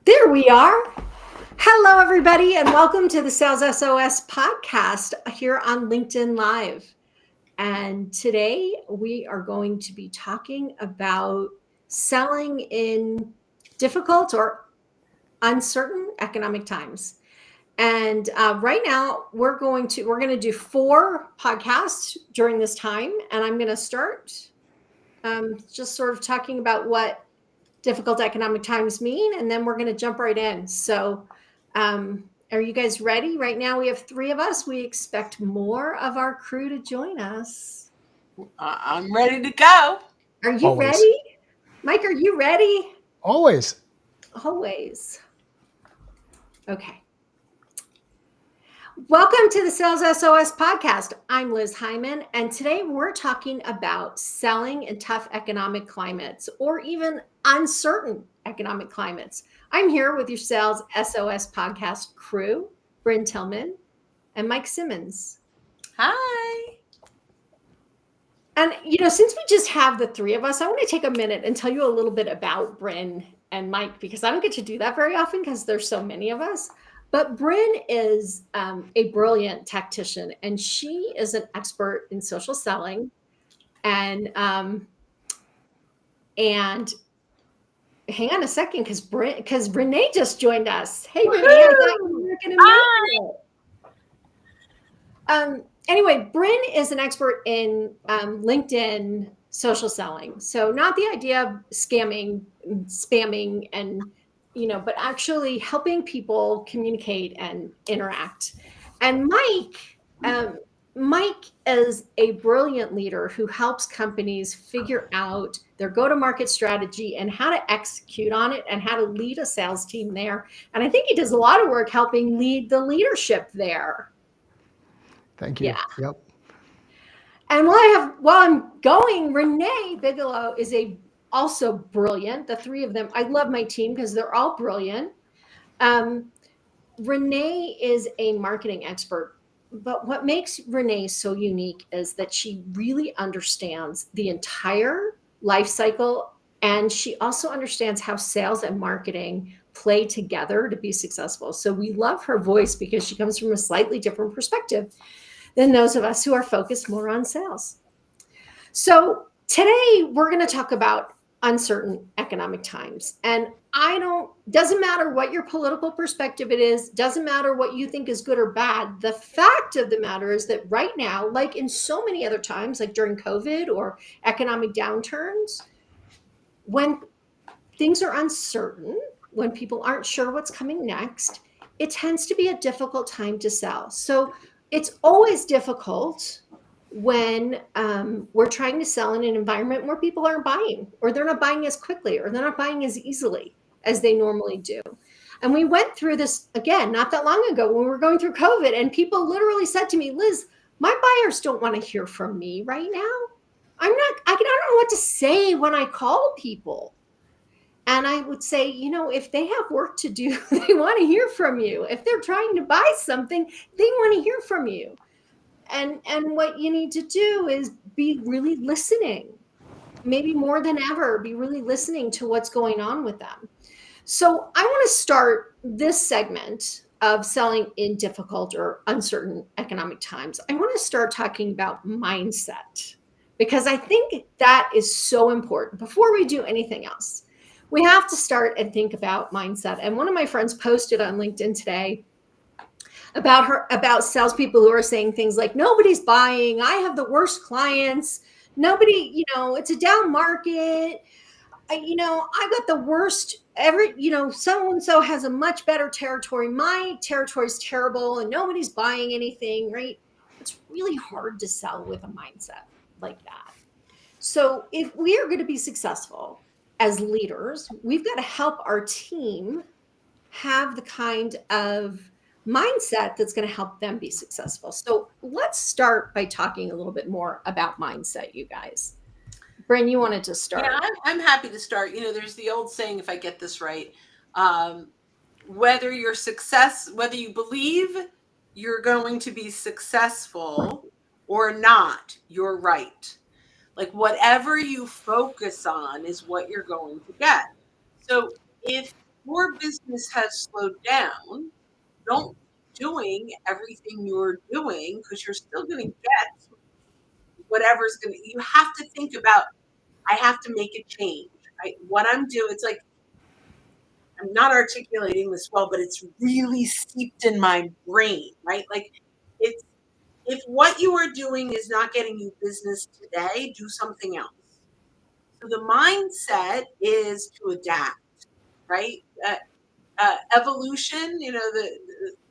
There we are. Hello, everybody, and welcome to the Sales SOS podcast here on LinkedIn Live. And today we are going to be talking about selling in difficult or uncertain economic times. And right now we're going to do 4 podcasts during this time, and I'm going to start just sort of talking about what difficult economic times mean, and then we're going to jump right in. So are you guys ready? Right now we have 3 of us. We expect more of our crew to join us. I'm ready to go. Are you ready? Mike, are you ready? Always. Okay. Welcome to the Sales SOS podcast. I'm Liz Hyman, and today we're talking about selling in tough economic climates or even uncertain economic climates. I'm here with your Sales SOS podcast crew, Bryn Tillman and Mike Simmons. Hi. And, since we just have the 3 of us, I want to take a minute and tell you a little bit about Bryn and Mike, because I don't get to do that very often because there's so many of us. But Bryn is a brilliant tactician, and she is an expert in social selling. And hang on a second, because Renee just joined us. Hey, Renee, I thought you were going to make it. Anyway, Bryn is an expert in LinkedIn social selling. So not the idea of spamming, and but actually helping people communicate and interact. And Mike is a brilliant leader who helps companies figure out their go-to-market strategy and how to execute on it and how to lead a sales team there. And I think he does a lot of work helping lead the leadership there. Thank you. Yeah. Yep. And while I'm going, Renee Bigelow is also brilliant. The 3 of them, I love my team because they're all brilliant. Renee is a marketing expert, but what makes Renee so unique is that she really understands the entire life cycle, and she also understands how sales and marketing play together to be successful. So we love her voice because she comes from a slightly different perspective than those of us who are focused more on sales. So today we're going to talk about uncertain economic times. And doesn't matter what your political perspective it is, doesn't matter what you think is good or bad. The fact of the matter is that right now, like in so many other times, like during COVID or economic downturns, when things are uncertain, when people aren't sure what's coming next, it tends to be a difficult time to sell. So it's always difficult when we're trying to sell in an environment where people aren't buying, or they're not buying as quickly, or they're not buying as easily as they normally do. And we went through this again not that long ago when we were going through COVID, and people literally said to me, Liz, my buyers don't want to hear from me right now. I don't know what to say when I call people. And I would say, if they have work to do, they want to hear from you. If they're trying to buy something, they want to hear from you. And what you need to do is be really listening, maybe more than ever, be really listening to what's going on with them. So I want to start this segment of selling in difficult or uncertain economic times. I want to start talking about mindset, because I think that is so important. Before we do anything else, we have to start and think about mindset. And one of my friends posted on LinkedIn today about salespeople who are saying things like, nobody's buying, I have the worst clients, nobody, it's a down market, I got the worst so-and-so has a much better territory, my territory is terrible and nobody's buying anything, right? It's really hard to sell with a mindset like that. So if we are going to be successful as leaders, we've got to help our team have the kind of mindset that's going to help them be successful. So let's start by talking a little bit more about mindset, you guys. Bryn, you wanted to start. Yeah, I'm happy to start. There's the old saying, if I get this right, whether you believe you're going to be successful or not, you're right. Like whatever you focus on is what you're going to get. So if your business has slowed down, don't keep doing everything you're doing because you're still going to get whatever's going to, you have to think about, I have to make a change. What I'm doing, it's like, I'm not articulating this well, but it's really steeped in my brain, right? Like it's, if what you are doing is not getting you business today, do something else. So the mindset is to adapt, right? Evolution,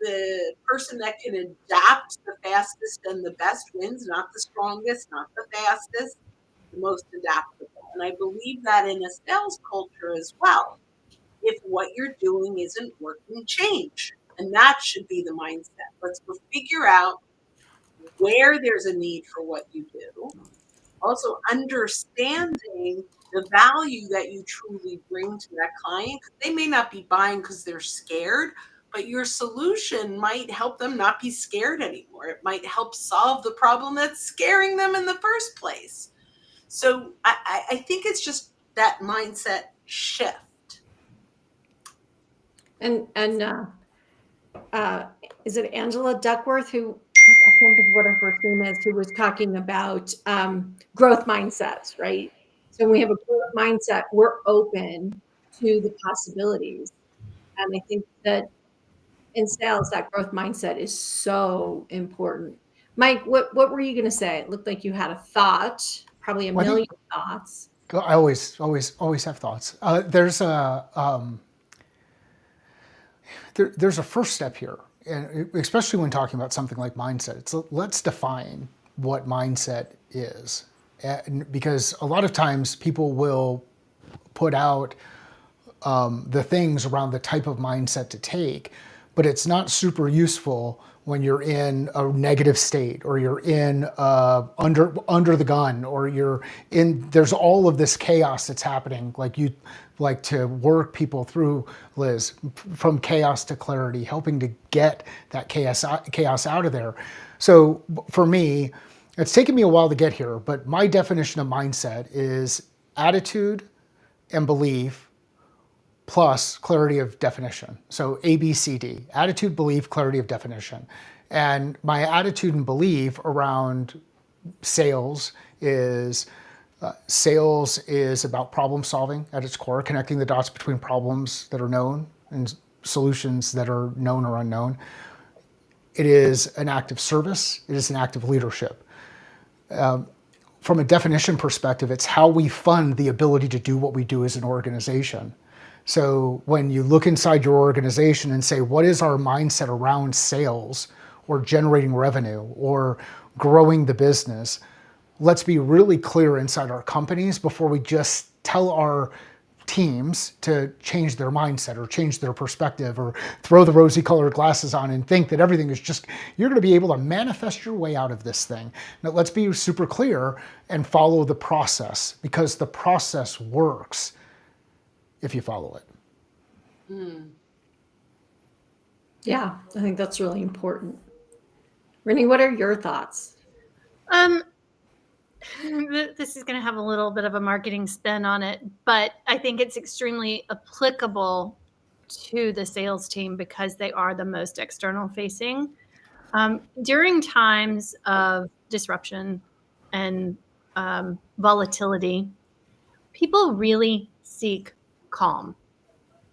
the person that can adapt the fastest and the best wins, not the strongest, not the fastest, the most adaptable. And I believe that in a sales culture as well. If what you're doing isn't working, change. And that should be the mindset. Let's go figure out where there's a need for what you do. Also, understanding the value that you truly bring to that client. They may not be buying because they're scared, but your solution might help them not be scared anymore. It might help solve the problem that's scaring them in the first place. So I think it's just that mindset shift. And is it Angela Duckworth who, I can't think of what her first name is, who was talking about growth mindsets, right? So when we have a growth mindset, we're open to the possibilities. And I think that in sales, that growth mindset is so important. Mike, what were you going to say? It looked like you had a thought, probably a Well, I million think thoughts. I always have thoughts. There's a first step here, and especially when talking about something like mindset. It's let's define what mindset is, because a lot of times people will put out the things around the type of mindset to take, but it's not super useful when you're in a negative state, or you're in under the gun, or you're in, there's all of this chaos that's happening. Like you like to work people through, Liz, from chaos to clarity, helping to get that chaos out of there. So for me, it's taken me a while to get here, but my definition of mindset is attitude and belief plus clarity of definition. So ABCD, attitude, belief, clarity of definition. And my attitude and belief around sales is about problem solving at its core, connecting the dots between problems that are known and solutions that are known or unknown. It is an act of service. It is an act of leadership. From a definition perspective, it's how we fund the ability to do what we do as an organization. So when you look inside your organization and say, what is our mindset around sales or generating revenue or growing the business? Let's be really clear inside our companies before we just tell our teams to change their mindset or change their perspective or throw the rosy colored glasses on and think that everything is just, you're going to be able to manifest your way out of this thing. Now let's be super clear and follow the process, because the process works if you follow it. Yeah, I think that's really important. Renee, what are your thoughts? This is going to have a little bit of a marketing spin on it, but I think it's extremely applicable to the sales team because they are the most external facing. During times of disruption and volatility, people really seek calm.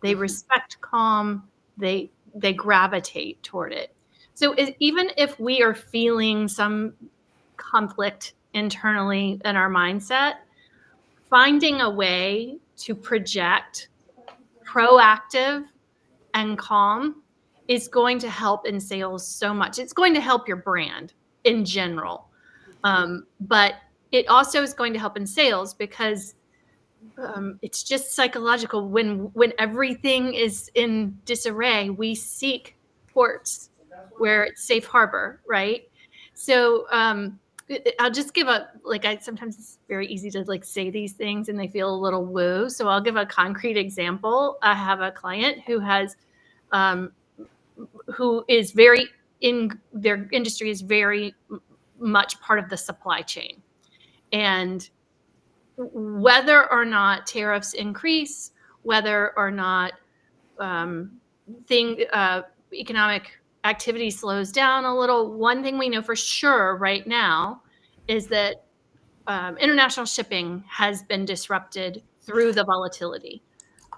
They respect calm. They gravitate toward it. So even if we are feeling some conflict internally in our mindset, finding a way to project proactive and calm is going to help in sales so much. It's going to help your brand in general. But it also is going to help in sales because it's just psychological. When everything is in disarray, we seek ports where it's safe harbor, right? So I'll just give sometimes it's very easy to say these things and they feel a little woo. So I'll give a concrete example. I have a client who is very in their industry is very much part of the supply chain. And whether or not tariffs increase, whether or not economic activity slows down a little. One thing we know for sure right now is that international shipping has been disrupted through the volatility,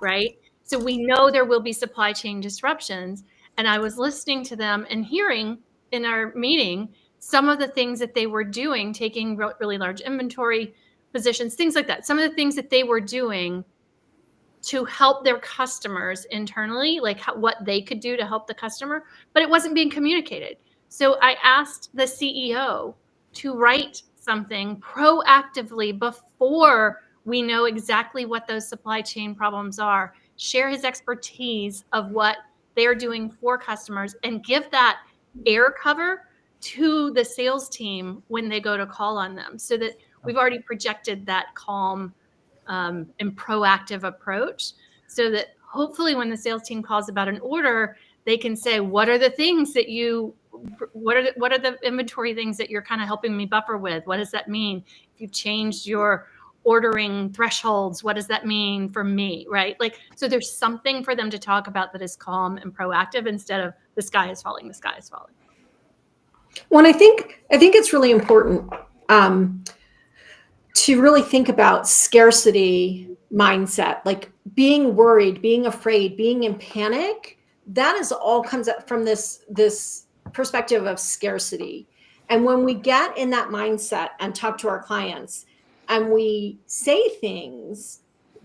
right? So we know there will be supply chain disruptions. And I was listening to them and hearing in our meeting some of the things that they were doing, taking really large inventory positions, things like that. Some of the things that they were doing to help their customers internally, like what they could do to help the customer, but it wasn't being communicated. So I asked the CEO to write something proactively before we know exactly what those supply chain problems are, share his expertise of what they're doing for customers, and give that air cover to the sales team when they go to call on them, so that we've already projected that calm and proactive approach, so that hopefully when the sales team calls about an order, they can say, what are the inventory things that you're kind of helping me buffer with? What does that mean? If you've changed your ordering thresholds, what does that mean for me, right? Like, so there's something for them to talk about that is calm and proactive, instead of the sky is falling. Well, I think it's really important to really think about scarcity mindset, like being worried, being afraid, being in panic. That is all comes up from this perspective of scarcity. And when we get in that mindset and talk to our clients and we say things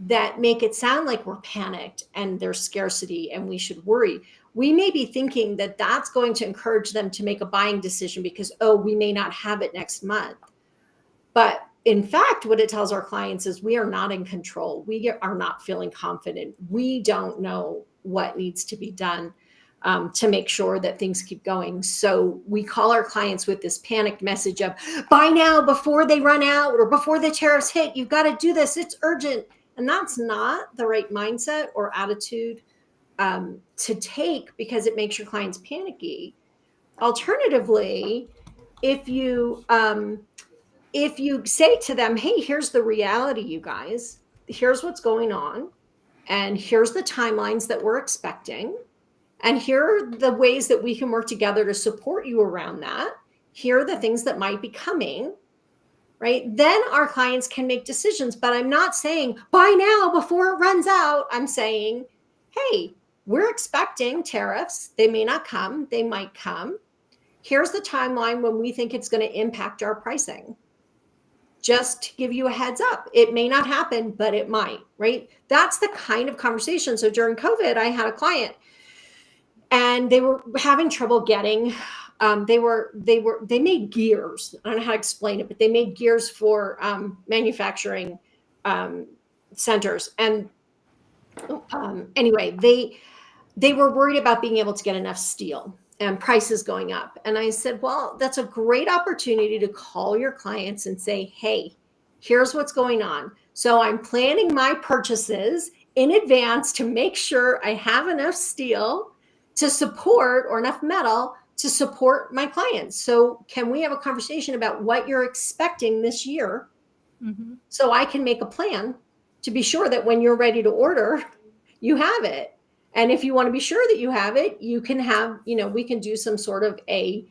that make it sound like we're panicked and there's scarcity and we should worry, we may be thinking that that's going to encourage them to make a buying decision because, oh, we may not have it next month. But in fact, what it tells our clients is we are not in control. We are not feeling confident. We don't know what needs to be done to make sure that things keep going. So we call our clients with this panicked message of buy now before they run out or before the tariffs hit. You've got to do this. It's urgent. And that's not the right mindset or attitude to take, because it makes your clients panicky. Alternatively, if you say to them, hey, here's the reality, you guys, here's what's going on, and here's the timelines that we're expecting, and here are the ways that we can work together to support you around that. Here are the things that might be coming, right? Then our clients can make decisions. But I'm not saying buy now before it runs out. I'm saying, hey, we're expecting tariffs. They may not come. They might come. Here's the timeline when we think it's going to impact our pricing. Just to give you a heads up, it may not happen, but it might, right? That's the kind of conversation. So during COVID, I had a client and they were having trouble getting, they made gears. I don't know how to explain it, but they made gears for manufacturing centers. And anyway, they were worried about being able to get enough steel and prices going up. And I said, well, that's a great opportunity to call your clients and say, hey, here's what's going on. So I'm planning my purchases in advance to make sure I have enough steel to support, or enough metal to support my clients. So can we have a conversation about what you're expecting this year? Mm-hmm. So I can make a plan to be sure that when you're ready to order, you have it. And if you want to be sure that you have it, you can have, we can do some sort of a,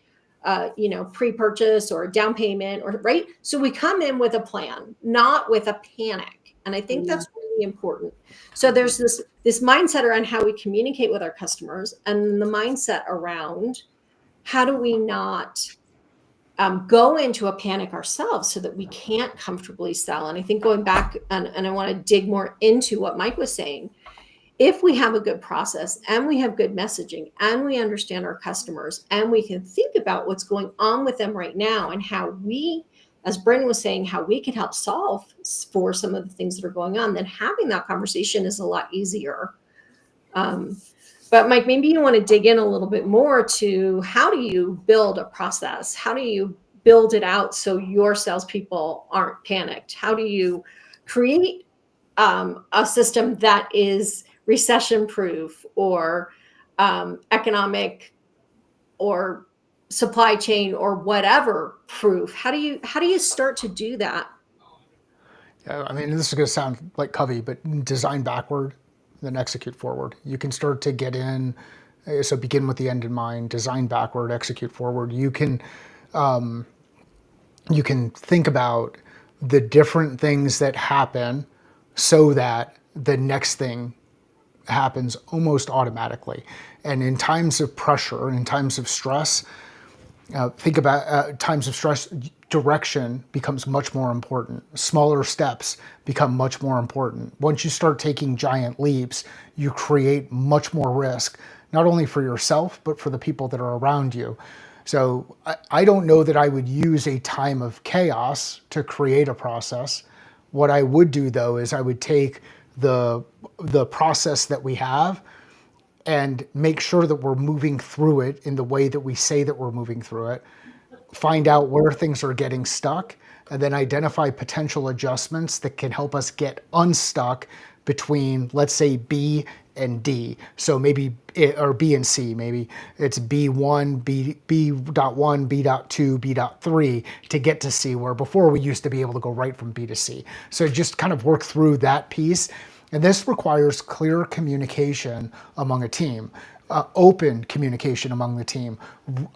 pre-purchase or a down payment, or right. So we come in with a plan, not with a panic. And I think that's really important. So there's this mindset around how we communicate with our customers, and the mindset around how do we not go into a panic ourselves so that we can't comfortably sell. And I think going back, and I want to dig more into what Mike was saying, if we have a good process and we have good messaging and we understand our customers and we can think about what's going on with them right now and how we, as Bryn was saying, how we can help solve for some of the things that are going on, then having that conversation is a lot easier. But Mike, maybe you want to dig in a little bit more to how do you build a process? How do you build it out so your salespeople aren't panicked? How do you create a system that is recession proof or economic or supply chain or whatever proof? How do you start to do that? Yeah, I mean, this is going to sound like Covey, but design backward. then execute forward. You can start to get in, so begin with the end in mind, design backward, execute forward. You can think about the different things that happen so that the next thing happens almost automatically. And in times of pressure, in times of stress, think about times of stress, direction becomes much more important. Smaller steps become much more important. Once you start taking giant leaps, you create much more risk, not only for yourself, but for the people that are around you. So I don't know that I would use a time of chaos to create a process. What I would do though is I would take the process that we have and make sure that we're moving through it in the way that we say that we're moving through it, find out where things are getting stuck, and then identify potential adjustments that can help us get unstuck between, let's say, B and D. So maybe, or B and C, maybe it's B1, B.1, B.2, B.3 to get to C, where before we used to be able to go right from B to C. So just kind of work through that piece. And this requires clear communication among a team, open communication among the team,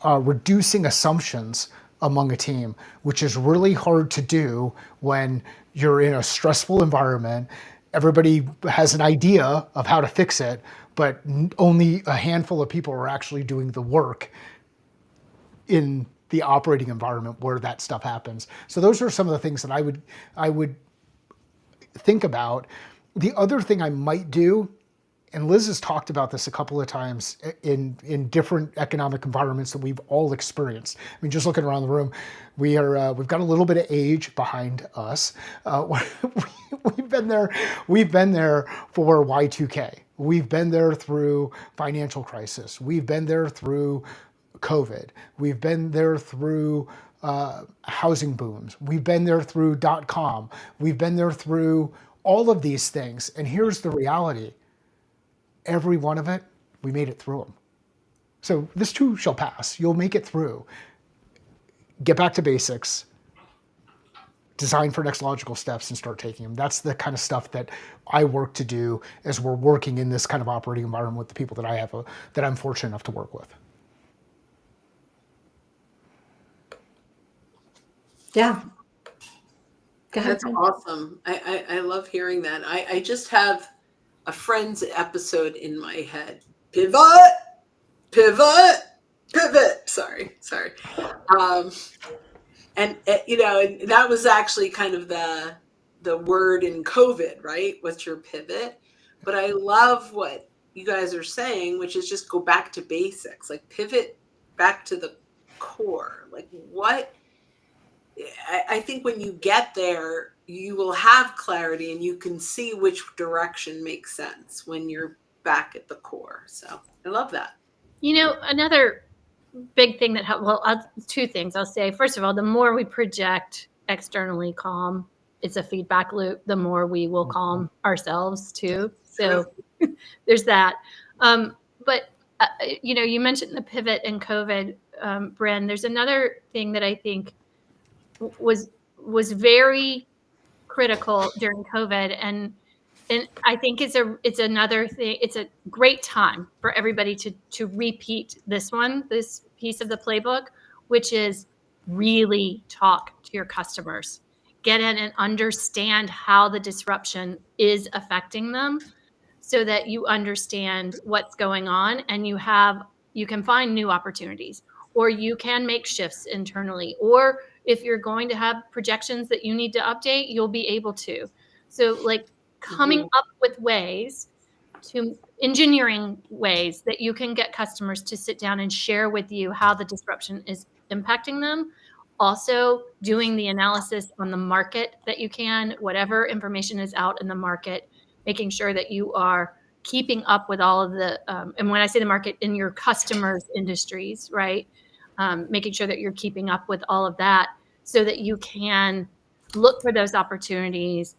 reducing assumptions among a team, which is really hard to do when you're in a stressful environment. Everybody has an idea of how to fix it, but only a handful of people are actually doing the work in the operating environment where that stuff happens. So those are some of the things that I would think about. The other thing I might do, and Liz has talked about this a couple of times in different economic environments that we've all experienced. I mean, just looking around the room, we've got a little bit of age behind us. We've been there for Y2K. We've been there through financial crisis. We've been there through COVID. We've been there through housing booms. We've been there through .com. We've been there through all of these things. And here's the reality. Every one of it, we made it through them. So this too shall pass. You'll make it through. Get back to basics. Design for next logical steps and start taking them. That's the kind of stuff that I work to do as we're working in this kind of operating environment with the people that that I'm fortunate enough to work with. Yeah. Go ahead. That's awesome. I love hearing that. I just have a Friends episode in my head. Pivot, pivot, pivot. Sorry. And that was actually kind of the word in COVID, right? What's your pivot? But I love what you guys are saying, which is just go back to basics, like pivot back to the core. Like what? I think when you get there, you will have clarity and you can see which direction makes sense when you're back at the core. So I love that. Another big thing that two things I'll say. First of all, the more we project externally calm, it's a feedback loop. The more we will calm ourselves too. So there's that. But you mentioned the pivot in COVID, Bren. There's another thing that I think was very critical during COVID, and I think it's another thing. It's a great time for everybody to repeat this piece of the playbook, which is really talk to your customers, get in and understand how the disruption is affecting them, so that you understand what's going on and you can find new opportunities, or you can make shifts internally, or if you're going to have projections that you need to update, you'll be able to. So like coming up with engineering ways that you can get customers to sit down and share with you how the disruption is impacting them. Also doing the analysis on the market that you can, whatever information is out in the market, making sure that you are keeping up with all of the, and when I say the market, in your customers' industries, right? Making sure that you're keeping up with all of that so that you can look for those opportunities,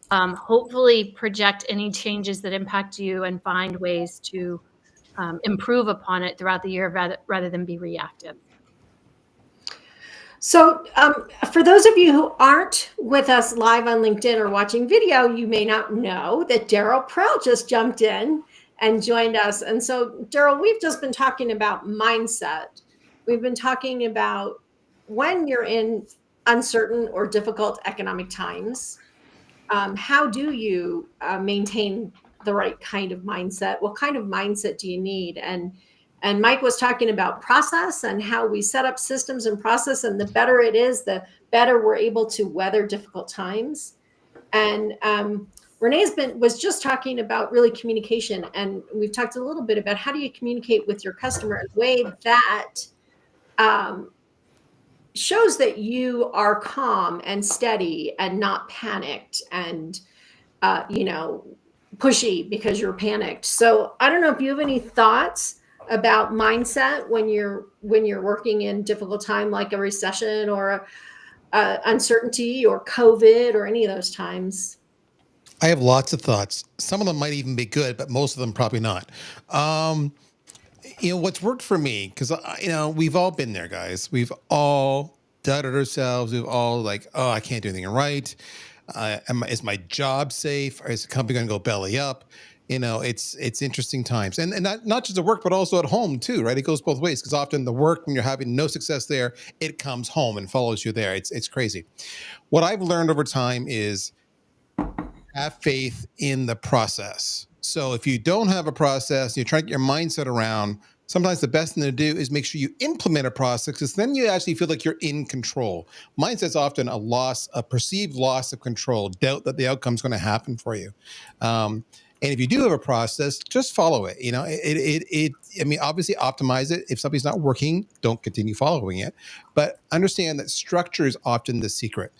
hopefully project any changes that impact you and find ways to improve upon it throughout the year rather than be reactive. So, for those of you who aren't with us live on LinkedIn or watching video, you may not know that Daryl Prell just jumped in and joined us. And so, Daryl, we've just been talking about mindset. We've been talking about when you're in uncertain or difficult economic times, how do you maintain the right kind of mindset? What kind of mindset do you need? And Mike was talking about process and how we set up systems and process, and the better it is, the better we're able to weather difficult times. And was just talking about really communication, and we've talked a little bit about how do you communicate with your customer in a way that um, shows that you are calm and steady and not panicked and pushy because you're panicked. So I don't know if you have any thoughts about mindset when you're working in difficult time like a recession or uncertainty or COVID or any of those times. I have lots of thoughts. Some of them might even be good, but most of them probably not. Um, what's worked for me, because we've all been there, guys. We've all doubted ourselves. We've all like, oh, I can't do anything right. Is my job safe? Or is the company going to go belly up? It's interesting times, and not just at work, but also at home too, right? It goes both ways, because often the work, when you're having no success there, it comes home and follows you there. It's crazy. What I've learned over time is have faith in the process. So if you don't have a process, you're trying to get your mindset around, sometimes the best thing to do is make sure you implement a process, because then you actually feel like you're in control. Mindset's often a perceived loss of control, doubt that the outcome's going to happen for you. And if you do have a process, just follow it. Obviously optimize it. If something's not working, don't continue following it. But understand that structure is often the secret.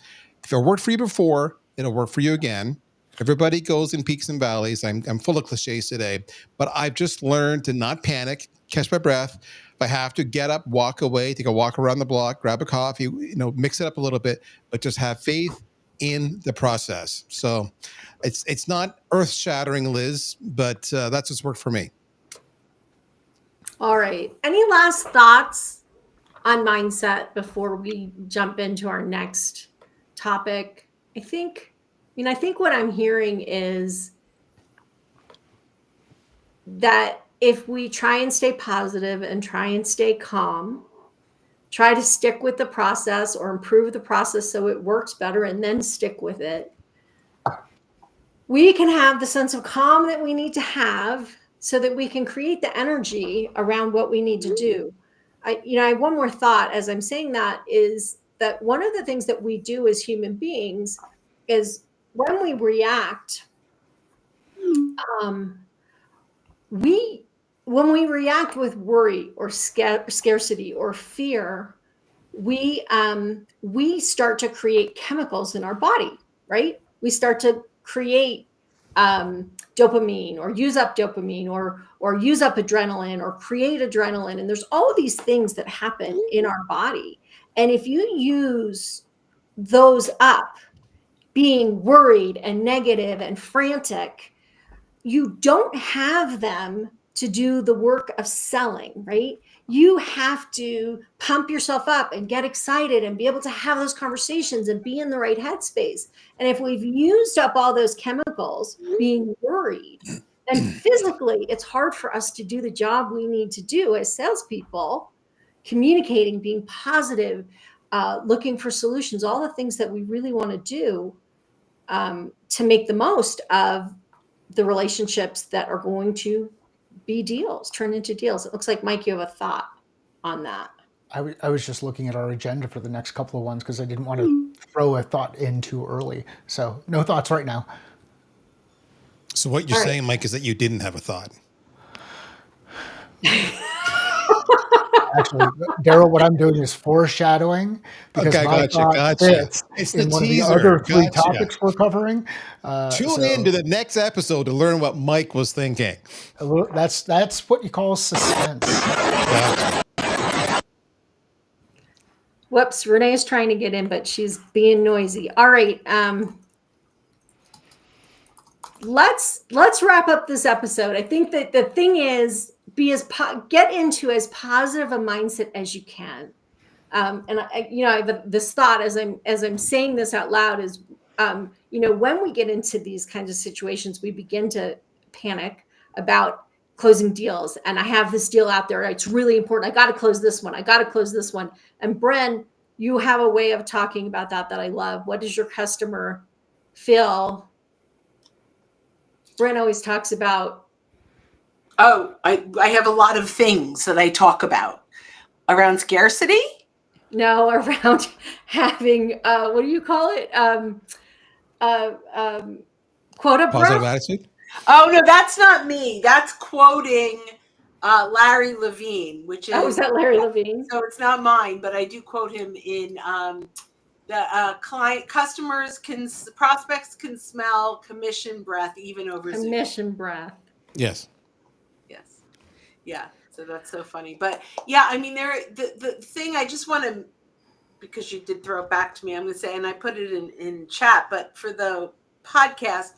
If it worked for you before, it'll work for you again. Everybody goes in peaks and valleys. I'm full of cliches today, but I've just learned to not panic, catch my breath. If I have to get up, walk away, take a walk around the block, grab a coffee, mix it up a little bit, but just have faith in the process. So it's not earth-shattering, Liz, but that's what's worked for me. All right. Any last thoughts on mindset before we jump into our next topic? I think what I'm hearing is that if we try and stay positive and try and stay calm, try to stick with the process or improve the process so it works better and then stick with it, we can have the sense of calm that we need to have so that we can create the energy around what we need to do. I have one more thought as I'm saying that, is that one of the things that we do as human beings is when we react, when we react with worry or scarcity or fear, we start to create chemicals in our body, right? We start to create dopamine, or use up dopamine, or use up adrenaline, or create adrenaline, and there's all of these things that happen in our body. And if you use those up, being worried and negative and frantic, you don't have them to do the work of selling, right? You have to pump yourself up and get excited and be able to have those conversations and be in the right headspace. And if we've used up all those chemicals being worried, then physically it's hard for us to do the job we need to do as salespeople, communicating, being positive, looking for solutions, all the things that we really want to do to make the most of the relationships that are going to be deals, turn into deals. It looks like, Mike, you have a thought on that. I was just looking at our agenda for the next couple of ones because I didn't want to throw a thought in too early. So no thoughts right now. So what you're saying, Mike, is that you didn't have a thought. Actually, Daryl, what I'm doing is foreshadowing because my thought fits it's in the one teaser. of the other three topics we're covering. Tune in to the next episode to learn what Mike was thinking. That's what you call suspense. Whoops, Renee's trying to get in, but she's being noisy. All right, let's wrap up this episode. I think that the thing is, get into as positive a mindset as you can. And I have this thought as I'm saying this out loud is, when we get into these kinds of situations, we begin to panic about closing deals. And I have this deal out there. It's really important. I got to close this one. I got to close this one. And Bren, you have a way of talking about that I love. What does your customer feel? Bren always talks about. Oh, I have a lot of things that I talk about around scarcity. No, around having, what do you call it? Quota Positive breath. attitude. Oh no, that's not me. That's quoting Larry Levine, which is, Oh, is that Larry Levine? so it's not mine, but I do quote him in the prospects can smell commission breath even over Zoom. Commission breath. Yes. Yes. Yeah. So that's so funny. But yeah, I mean, the thing I just want to, because you did throw it back to me, I'm going to say, and I put it in chat, but for the podcast,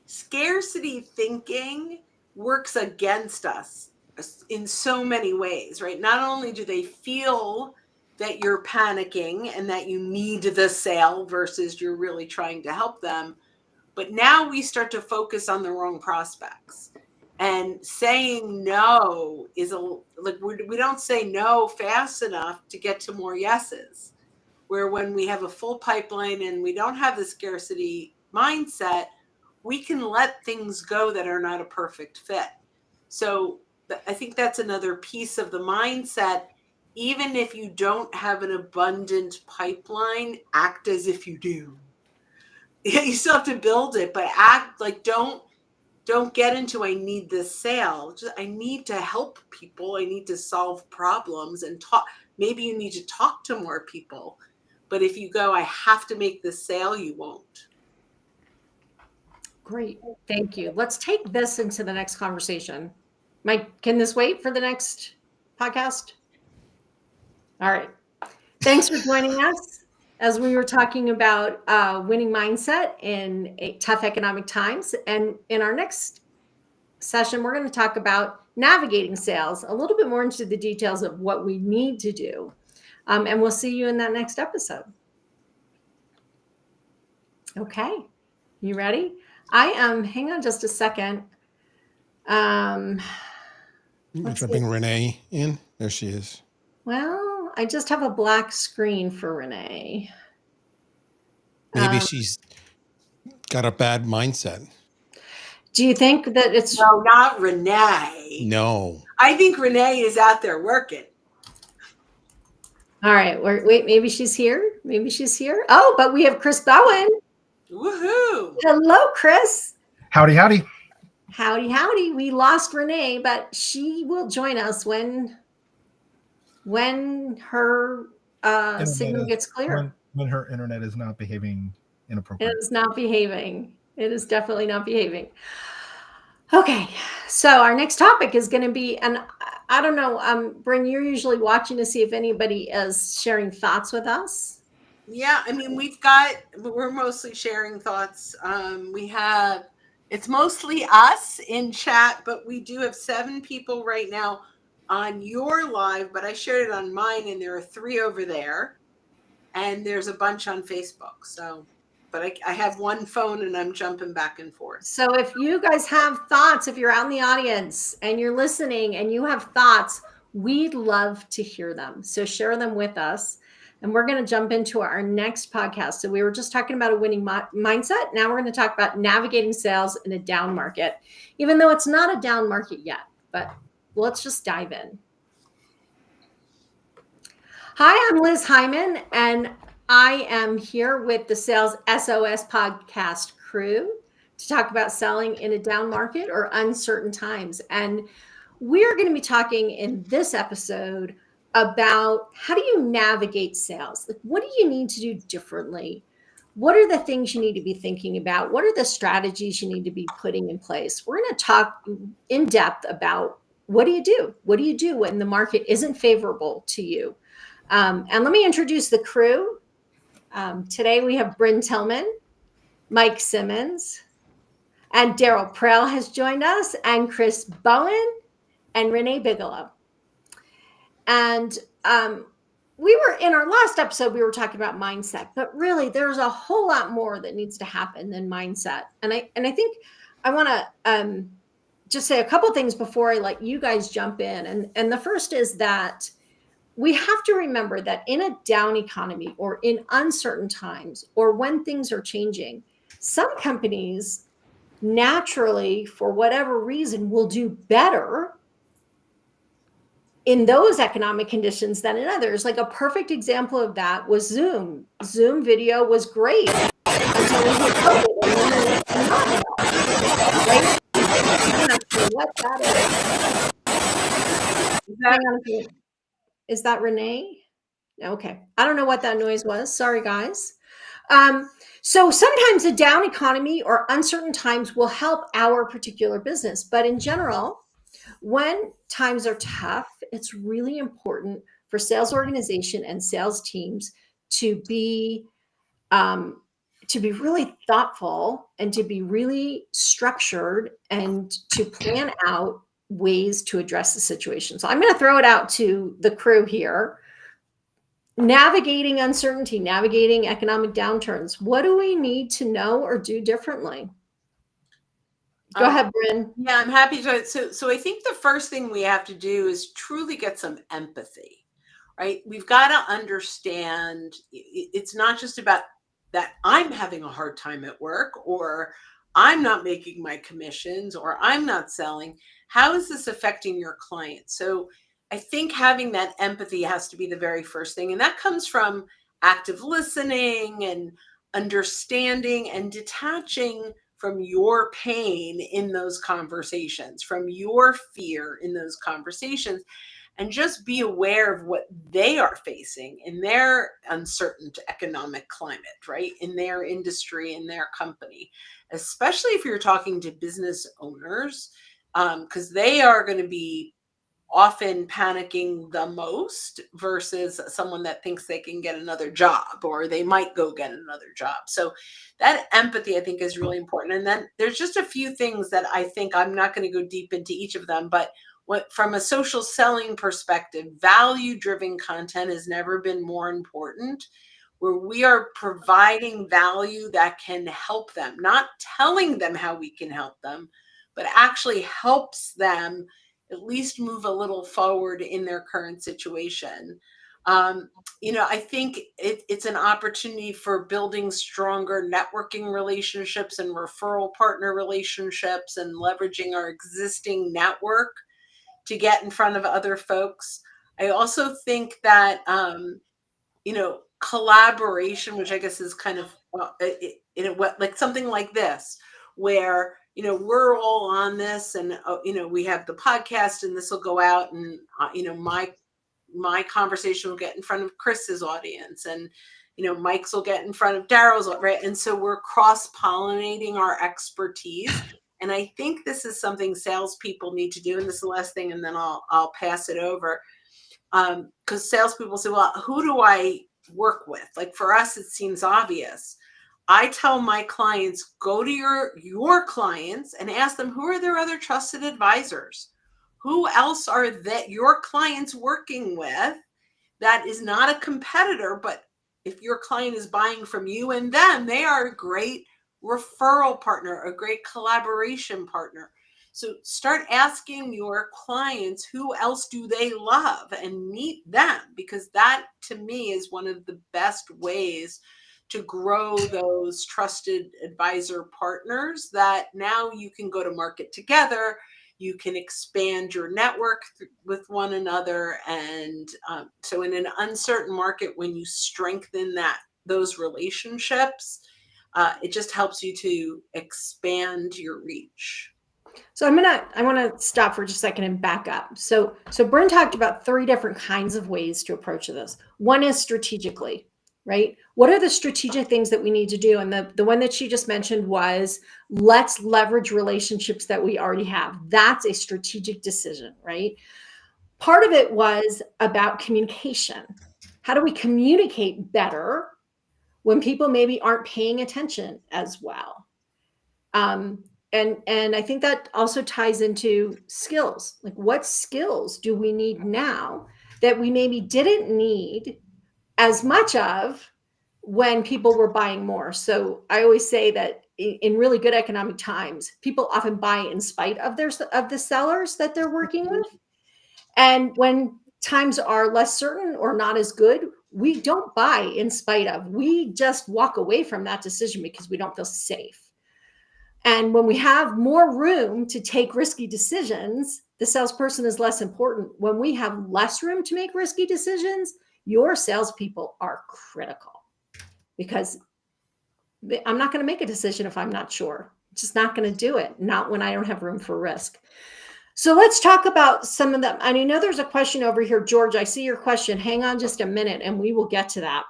scarcity thinking works against us in so many ways, right? Not only do they feel that you're panicking and that you need the sale versus you're really trying to help them, but now we start to focus on the wrong prospects. And saying no is we don't say no fast enough to get to more yeses. Where when we have a full pipeline and we don't have the scarcity mindset, we can let things go that are not a perfect fit. So I think that's another piece of the mindset. Even if you don't have an abundant pipeline, act as if you do. You still have to build it, but act like don't get into I need this sale. Just, I need to help people. I need to solve problems and talk. Maybe you need to talk to more people. But if you go, I have to make this sale, you won't. Great. Thank you. Let's take this into the next conversation. Mike, can this wait for the next podcast? All right. Thanks for joining us as we were talking about winning mindset in tough economic times. And in our next session, we're going to talk about navigating sales, a little bit more into the details of what we need to do. And we'll see you in that next episode. Okay. You ready? Hang on just a second. Should I bring Renee in? There she is. Well, I just have a black screen for Renee. Maybe she's got a bad mindset. Do you think that it's... No, not Renee. No. I think Renee is out there working. All right. Wait, maybe she's here. Maybe she's here. Oh, but we have Chris Bowen. Woohoo. Hello, Chris. Howdy, howdy. Howdy, howdy. We lost Renee, but she will join us when her signal gets clear. When her internet is not behaving inappropriately. It is not behaving. It is definitely not behaving. Okay, so our next topic is going to be, and I don't know, Bryn, you're usually watching to see if anybody is sharing thoughts with us. Yeah, I mean, we're mostly sharing thoughts. It's mostly us in chat, but we do have 7 people right now on your live, but I shared it on mine and there are 3 over there and there's a bunch on Facebook. So, but I have one phone and I'm jumping back and forth. So if you guys have thoughts, if you're out in the audience and you're listening and you have thoughts, we'd love to hear them. So share them with us. And we're going to jump into our next podcast. So we were just talking about a winning mindset. Now we're going to talk about navigating sales in a down market, even though it's not a down market yet, but let's just dive in. Hi, I'm Liz Hyman, and I am here with the Sales SOS podcast crew to talk about selling in a down market or uncertain times. And we're going to be talking in this episode about how do you navigate sales? Like, what do you need to do differently? What are the things you need to be thinking about? What are the strategies you need to be putting in place? We're going to talk in depth about what do you do? What do you do when the market isn't favorable to you? And let me introduce the crew. Today we have Bryn Tillman, Mike Simmons, and Daryl Prell has joined us, and Chris Bowen, and Renee Bigelow. And we were in our last episode, we were talking about mindset, but really there's a whole lot more that needs to happen than mindset. And I think I want to just say a couple things before I let you guys jump in. And the first is that we have to remember that in a down economy or in uncertain times or when things are changing, some companies naturally, for whatever reason, will do better in those economic conditions than in others. Like a perfect example of that was Zoom. Zoom video was great until we hit COVID, and then there was not enough, right? I'm not sure what that is. Is that Hang on a second. Is that Renee? Okay. I don't know what that noise was. Sorry, guys. So sometimes a down economy or uncertain times will help our particular business. But in general, when times are tough, it's really important for sales organization and sales teams to be really thoughtful and to be really structured and to plan out ways to address the situation. So I'm going to throw it out to the crew here. Navigating uncertainty, navigating economic downturns. What do we need to know or do differently? Go ahead, Bryn. Yeah, I'm happy to. So I think the first thing we have to do is truly get some empathy, right? We've got to understand it's not just about that I'm having a hard time at work, or I'm not making my commissions, or I'm not selling. How is this affecting your client? So I think having that empathy has to be the very first thing. And that comes from active listening and understanding and detaching from your pain in those conversations, from your fear in those conversations, and just be aware of what they are facing in their uncertain economic climate, right? In their industry, in their company, especially if you're talking to business owners, because they are going to be often panicking the most versus someone that thinks they can get another job or they might go get another job. So that empathy, I think, is really important. And then there's just a few things that I think, I'm not going to go deep into each of them, but from a social selling perspective, value driven content has never been more important, where we are providing value that can help them, not telling them how we can help them, but actually helps them at least move a little forward in their current situation. I think it's an opportunity for building stronger networking relationships and referral partner relationships and leveraging our existing network to get in front of other folks. I also think that, collaboration, which I guess is kind of like something like this, where we're all on this, and we have the podcast, and this will go out, and my conversation will get in front of Chris's audience, and Mike's will get in front of Daryl's, right? And so we're cross-pollinating our expertise. And I think this is something salespeople need to do. And this is the last thing, and then I'll pass it over. Because salespeople say, well, who do I work with? Like for us, it seems obvious. I tell my clients, go to your clients and ask them, who are their other trusted advisors? Who else are that your clients working with that is not a competitor, but if your client is buying from you and them, they are a great referral partner, a great collaboration partner. So start asking your clients, who else do they love, and meet them, because that to me is one of the best ways to grow those trusted advisor partners that now you can go to market together. You can expand your network with one another. And so in an uncertain market, when you strengthen those relationships, it just helps you to expand your reach. So I want to stop for just a second and back up. So Bryn talked about 3 different kinds of ways to approach this. One is strategically, right? What are the strategic things that we need to do? And the one that she just mentioned was, let's leverage relationships that we already have. That's a strategic decision, right? Part of it was about communication. How do we communicate better when people maybe aren't paying attention as well? And I think that also ties into skills. Like, what skills do we need now that we maybe didn't need as much of when people were buying more. So I always say that in really good economic times, people often buy in spite of the sellers that they're working with. And when times are less certain or not as good, we don't buy in spite of. We just walk away from that decision because we don't feel safe. And when we have more room to take risky decisions, the salesperson is less important. When we have less room to make risky decisions, your salespeople are critical, because I'm not going to make a decision if I'm not sure. I'm just not going to do it. Not when I don't have room for risk. So let's talk about some of them. And I know there's a question over here, George. I see your question. Hang on just a minute and we will get to that.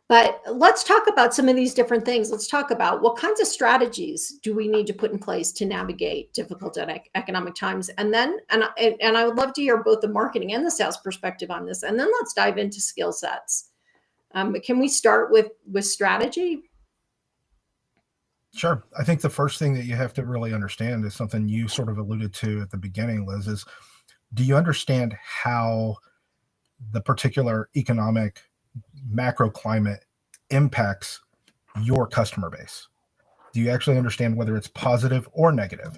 But let's talk about some of these different things. Let's talk about what kinds of strategies do we need to put in place to navigate difficult economic times. And then, and I would love to hear both the marketing and the sales perspective on this. And then let's dive into skill sets. Can we start with strategy? Sure. I think the first thing that you have to really understand is something you sort of alluded to at the beginning, Liz, is do you understand how the particular economic macro climate impacts your customer base? Do you actually understand whether it's positive or negative?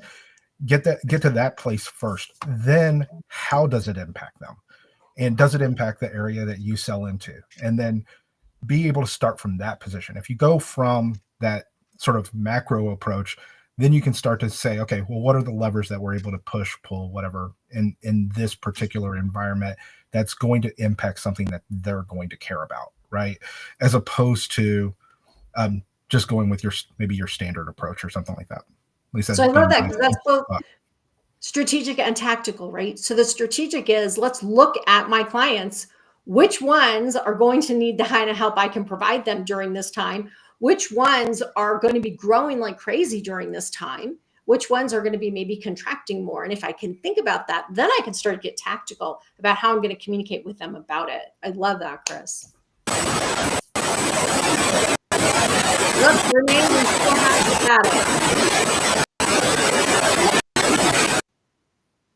Get to that place first. Then how does it impact them? And does it impact the area that you sell into? And then be able to start from that position. If you go from that sort of macro approach, then you can start to say, okay, well, what are the levers that we're able to push, pull, whatever, in this particular environment that's going to impact something that they're going to care about, right? As opposed to just going with maybe your standard approach or something like that. At least so I love that, because that's both strategic and tactical, right? So the strategic is, let's look at my clients. Which ones are going to need the kind of help I can provide them during this time? Which ones are going to be growing like crazy during this time? Which ones are going to be maybe contracting more? And if I can think about that, then I can start to get tactical about how I'm going to communicate with them about it. I love that, Chris. Look, Renee, we still have static.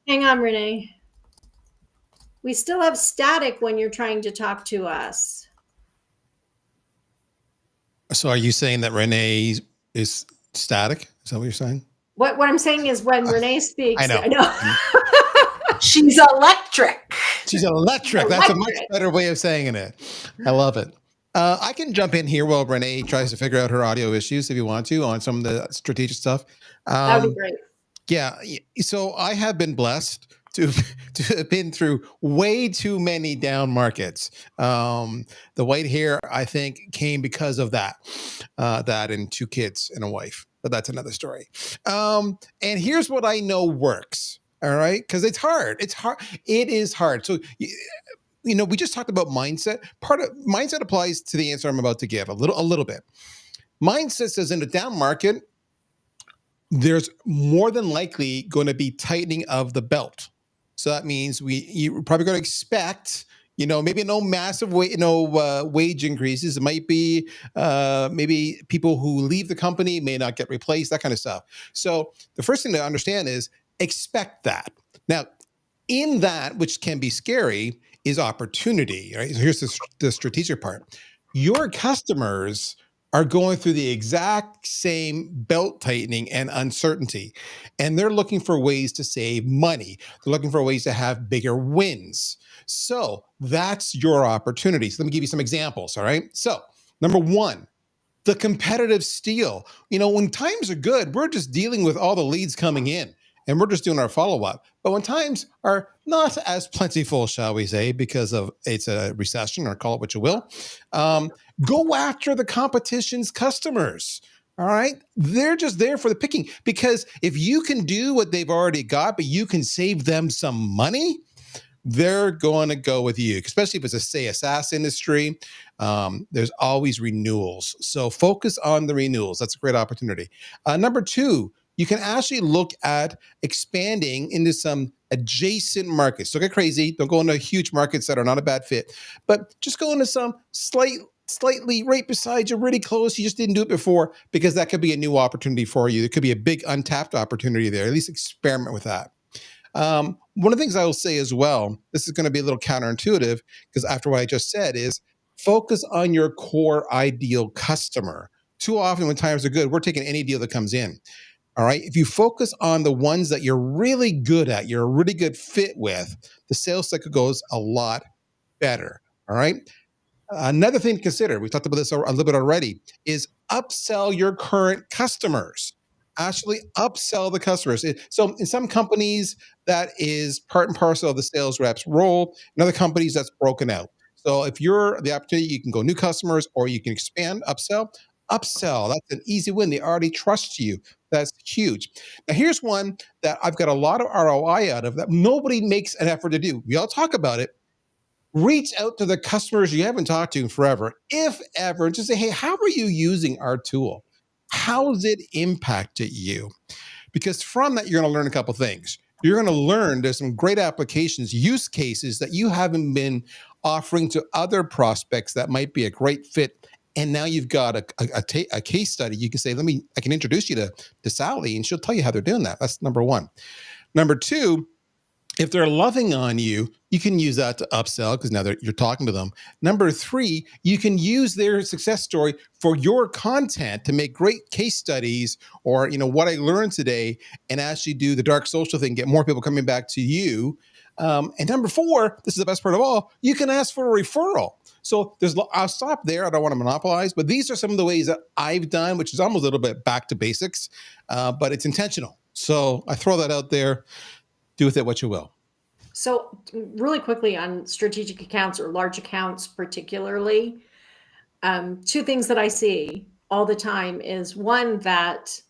Hang on, Renee. We still have static when you're trying to talk to us. So are you saying that Renee is static? Is that what you're saying? What I'm saying is, when Renee speaks, I know. She's electric. She's electric. That's a much better way of saying it. I love it. I can jump in here while Renee tries to figure out her audio issues, if you want to, on some of the strategic stuff. That would be great. Yeah. So I have been blessed to have been through way too many down markets. The white hair, I think, came because of that and 2 kids and a wife. But that's another story. And here's what I know works. All right. Because it's hard. It's hard. It is hard. So, we just talked about mindset. Part of mindset applies to the answer I'm about to give a little bit. Mindset says in a down market, there's more than likely going to be tightening of the belt. So that means you're probably going to expect, maybe no massive wage increases. It might be maybe people who leave the company may not get replaced, that kind of stuff. So the first thing to understand is expect that. Now, in that, which can be scary, is opportunity, right? So here's the strategic part. Your customers are going through the exact same belt tightening and uncertainty, and they're looking for ways to save money. They're looking for ways to have bigger wins. So that's your opportunity. So let me give you some examples, all right? So number 1, the competitive steal. When times are good, we're just dealing with all the leads coming in, and we're just doing our follow-up. But when times are not as plentiful, shall we say, because of it's a recession, or call it what you will, go after the competition's customers. All right. They're just there for the picking, because if you can do what they've already got, but you can save them some money, they're going to go with you, especially if it's a SaaS industry. There's always renewals. So focus on the renewals. That's a great opportunity. Number 2, you can actually look at expanding into some adjacent markets. Don't get crazy. Don't go into huge markets that are not a bad fit, but just go into some slightly right beside you, really close. You just didn't do it before, because that could be a new opportunity for you. There could be a big untapped opportunity there. At least experiment with that. One of the things I will say as well, this is going to be a little counterintuitive because after what I just said is focus on your core ideal customer. Too often when times are good, we're taking any deal that comes in. All right. If you focus on the ones that you're really good at, you're a really good fit with, the sales cycle goes a lot better. All right. Another thing to consider, we talked about this a little bit already, is upsell your current customers. Actually, upsell the customers. So, in some companies, that is part and parcel of the sales rep's role. In other companies, that's broken out. So, if you're the opportunity, you can go new customers or you can expand, upsell. Upsell, that's an easy win. They already trust you. That's huge. Now, here's one that I've got a lot of ROI out of that nobody makes an effort to do. We all talk about it. Reach out to the customers you haven't talked to in forever, if ever, and just say, hey, how are you using our tool? How's it impacted you? Because from that, you're going to learn a couple things. You're going to learn there's some great applications, use cases that you haven't been offering to other prospects that might be a great fit. And now you've got a case study. You can say, I can introduce you to Sally, and she'll tell you how they're doing that. That's number one. Number two, if they're loving on you, you can use that to upsell because now you're talking to them. Number three, you can use their success story for your content to make great case studies or, what I learned today and actually do the dark social thing, get more people coming back to you. And number four, this is the best part of all, you can ask for a referral. So I'll stop there. I don't want to monopolize, but these are some of the ways that I've done, which is almost a little bit back to basics, but it's intentional. So I throw that out there. Do with it what you will. So really quickly on strategic accounts or large accounts particularly, two things that I see all the time is one, that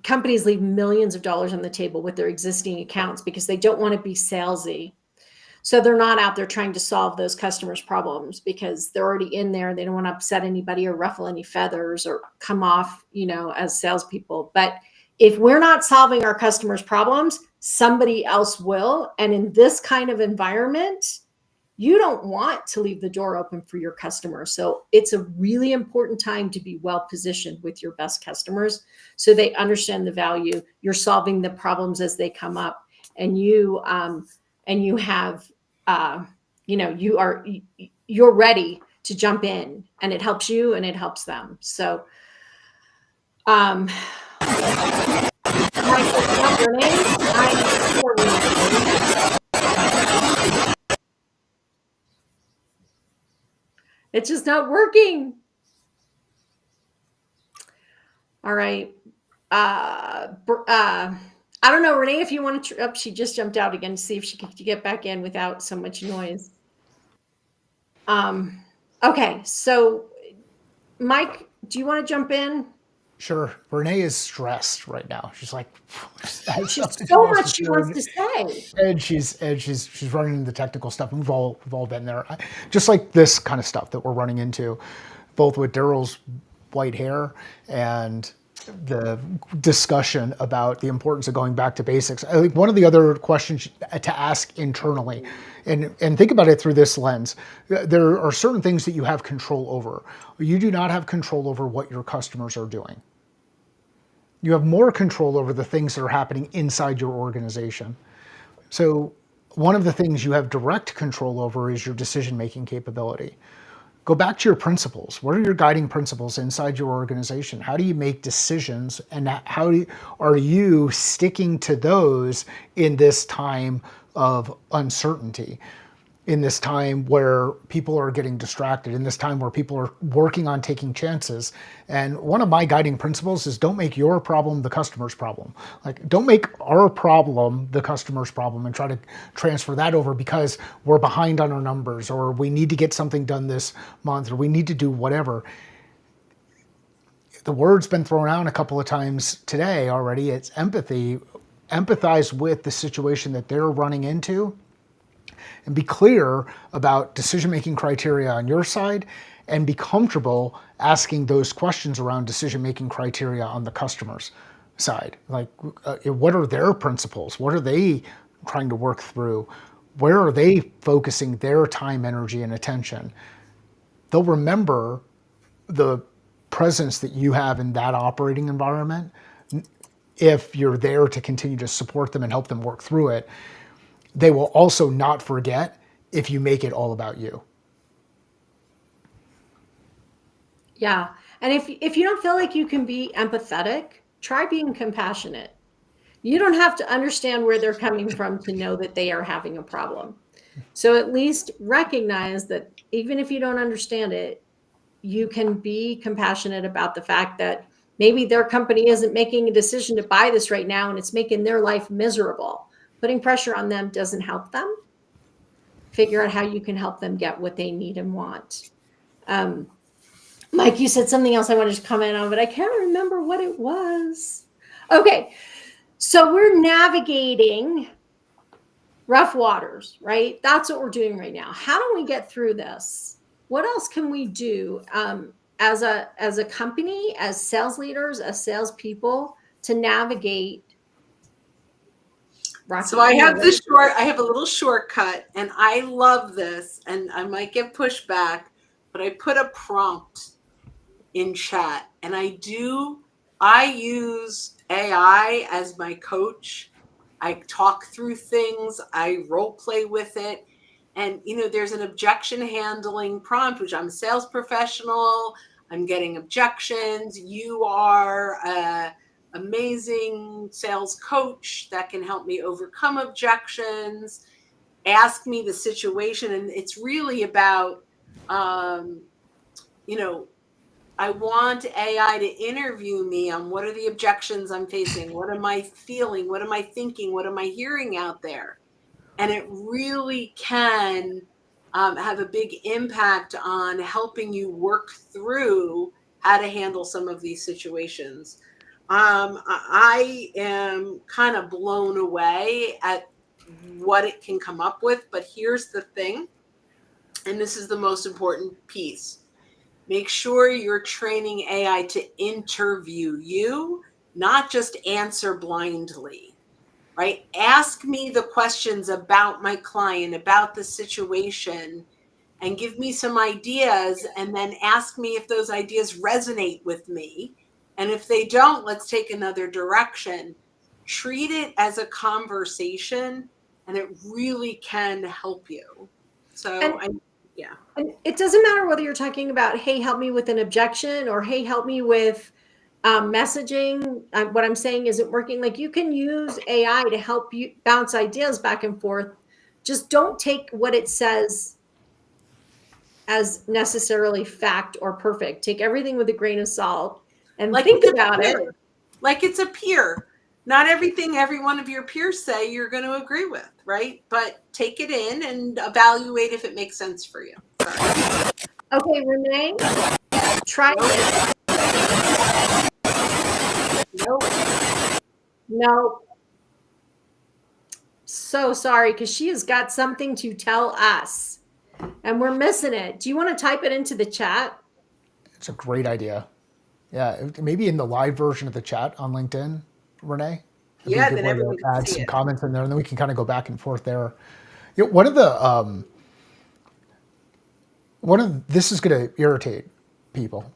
companies leave millions of dollars on the table with their existing accounts because they don't want to be salesy. So they're not out there trying to solve those customers' problems because they're already in there. They don't want to upset anybody or ruffle any feathers or come off, as salespeople. But if we're not solving our customers' problems, somebody else will. And in this kind of environment, you don't want to leave the door open for your customers. So it's a really important time to be well positioned with your best customers so they understand the value. You're solving the problems as they come up, and you have you're ready to jump in, and it helps you and it helps them. So it's just not working. All right. I don't know, Renee, if you want to, she just jumped out again to see if she could get back in without so much noise. Okay. So Mike, do you want to jump in? Sure. Renee is stressed right now. She's like, she's so much she wants to say. And she's running into the technical stuff. We've all been there. Just like this kind of stuff that we're running into, both with Daryl's white hair and the discussion about the importance of going back to basics. I think one of the other questions to ask internally, and think about it through this lens, there are certain things that you have control over. You do not have control over what your customers are doing. You have more control over the things that are happening inside your organization. So one of the things you have direct control over is your decision-making capability. Go back to your principles. What are your guiding principles inside your organization? How do you make decisions, and are you sticking to those in this time of uncertainty? In this time where people are getting distracted, in this time where people are working on taking chances. And one of my guiding principles is don't make your problem the customer's problem. Like, don't make our problem the customer's problem and try to transfer that over because we're behind on our numbers, or we need to get something done this month, or we need to do whatever. The word's been thrown out a couple of times today already. It's empathy. Empathize with the situation that they're running into, and be clear about decision-making criteria on your side, and be comfortable asking those questions around decision-making criteria on the customer's side. Like, what are their principles? What are they trying to work through? Where are they focusing their time, energy, and attention? They'll remember the presence that you have in that operating environment if you're there to continue to support them and help them work through it, they will also not forget if you make it all about you. Yeah. And if you don't feel like you can be empathetic, try being compassionate. You don't have to understand where they're coming from to know that they are having a problem. So at least recognize that even if you don't understand it, you can be compassionate about the fact that maybe their company isn't making a decision to buy this right now and it's making their life miserable. Putting pressure on them doesn't help them. Figure out how you can help them get what they need and want. Mike, you said something else I wanted to comment on, but I can't remember what it was. Okay, so we're navigating rough waters, right? That's what we're doing right now. How do we get through this? What else can we do as a company, as sales leaders, as salespeople to navigate rocky? So I have I have a little shortcut, and I love this, and I might get pushback, but I put a prompt in chat, and I use AI as my coach. I talk through things, I role play with it. And there's an objection handling prompt, which I'm a sales professional. I'm getting objections. You are a amazing sales coach that can help me overcome objections. Ask me the situation, and it's really about I want AI to interview me on what are the objections I'm facing, what am I feeling, what am I thinking, what am I hearing out there. And it really can have a big impact on helping you work through how to handle some of these situations. I am kind of blown away at what it can come up with, but here's the thing, and this is the most important piece. Make sure you're training AI to interview you, not just answer blindly. Right? Ask me the questions about my client, about the situation, and give me some ideas, and then ask me if those ideas resonate with me. And if they don't, let's take another direction. Treat it as a conversation, and it really can help you. So, yeah. And it doesn't matter whether you're talking about, hey, help me with an objection, or hey, help me with messaging. What I'm saying isn't working. Like, you can use AI to help you bounce ideas back and forth. Just don't take what it says as necessarily fact or perfect. Take everything with a grain of salt and think about it. Like it's a peer. Not everything every one of your peers say you're going to agree with, right? But take it in and evaluate if it makes sense for you. Sorry. Okay, Renee, try it. Nope. Nope. So sorry, because she has got something to tell us and we're missing it. Do you want to type it into the chat? It's a great idea. Yeah, maybe in the live version of the chat on LinkedIn, Renee. Yeah, then everyone can add see some it. comments in there, and then we can kind of go back and forth there. One of the this is going to irritate people,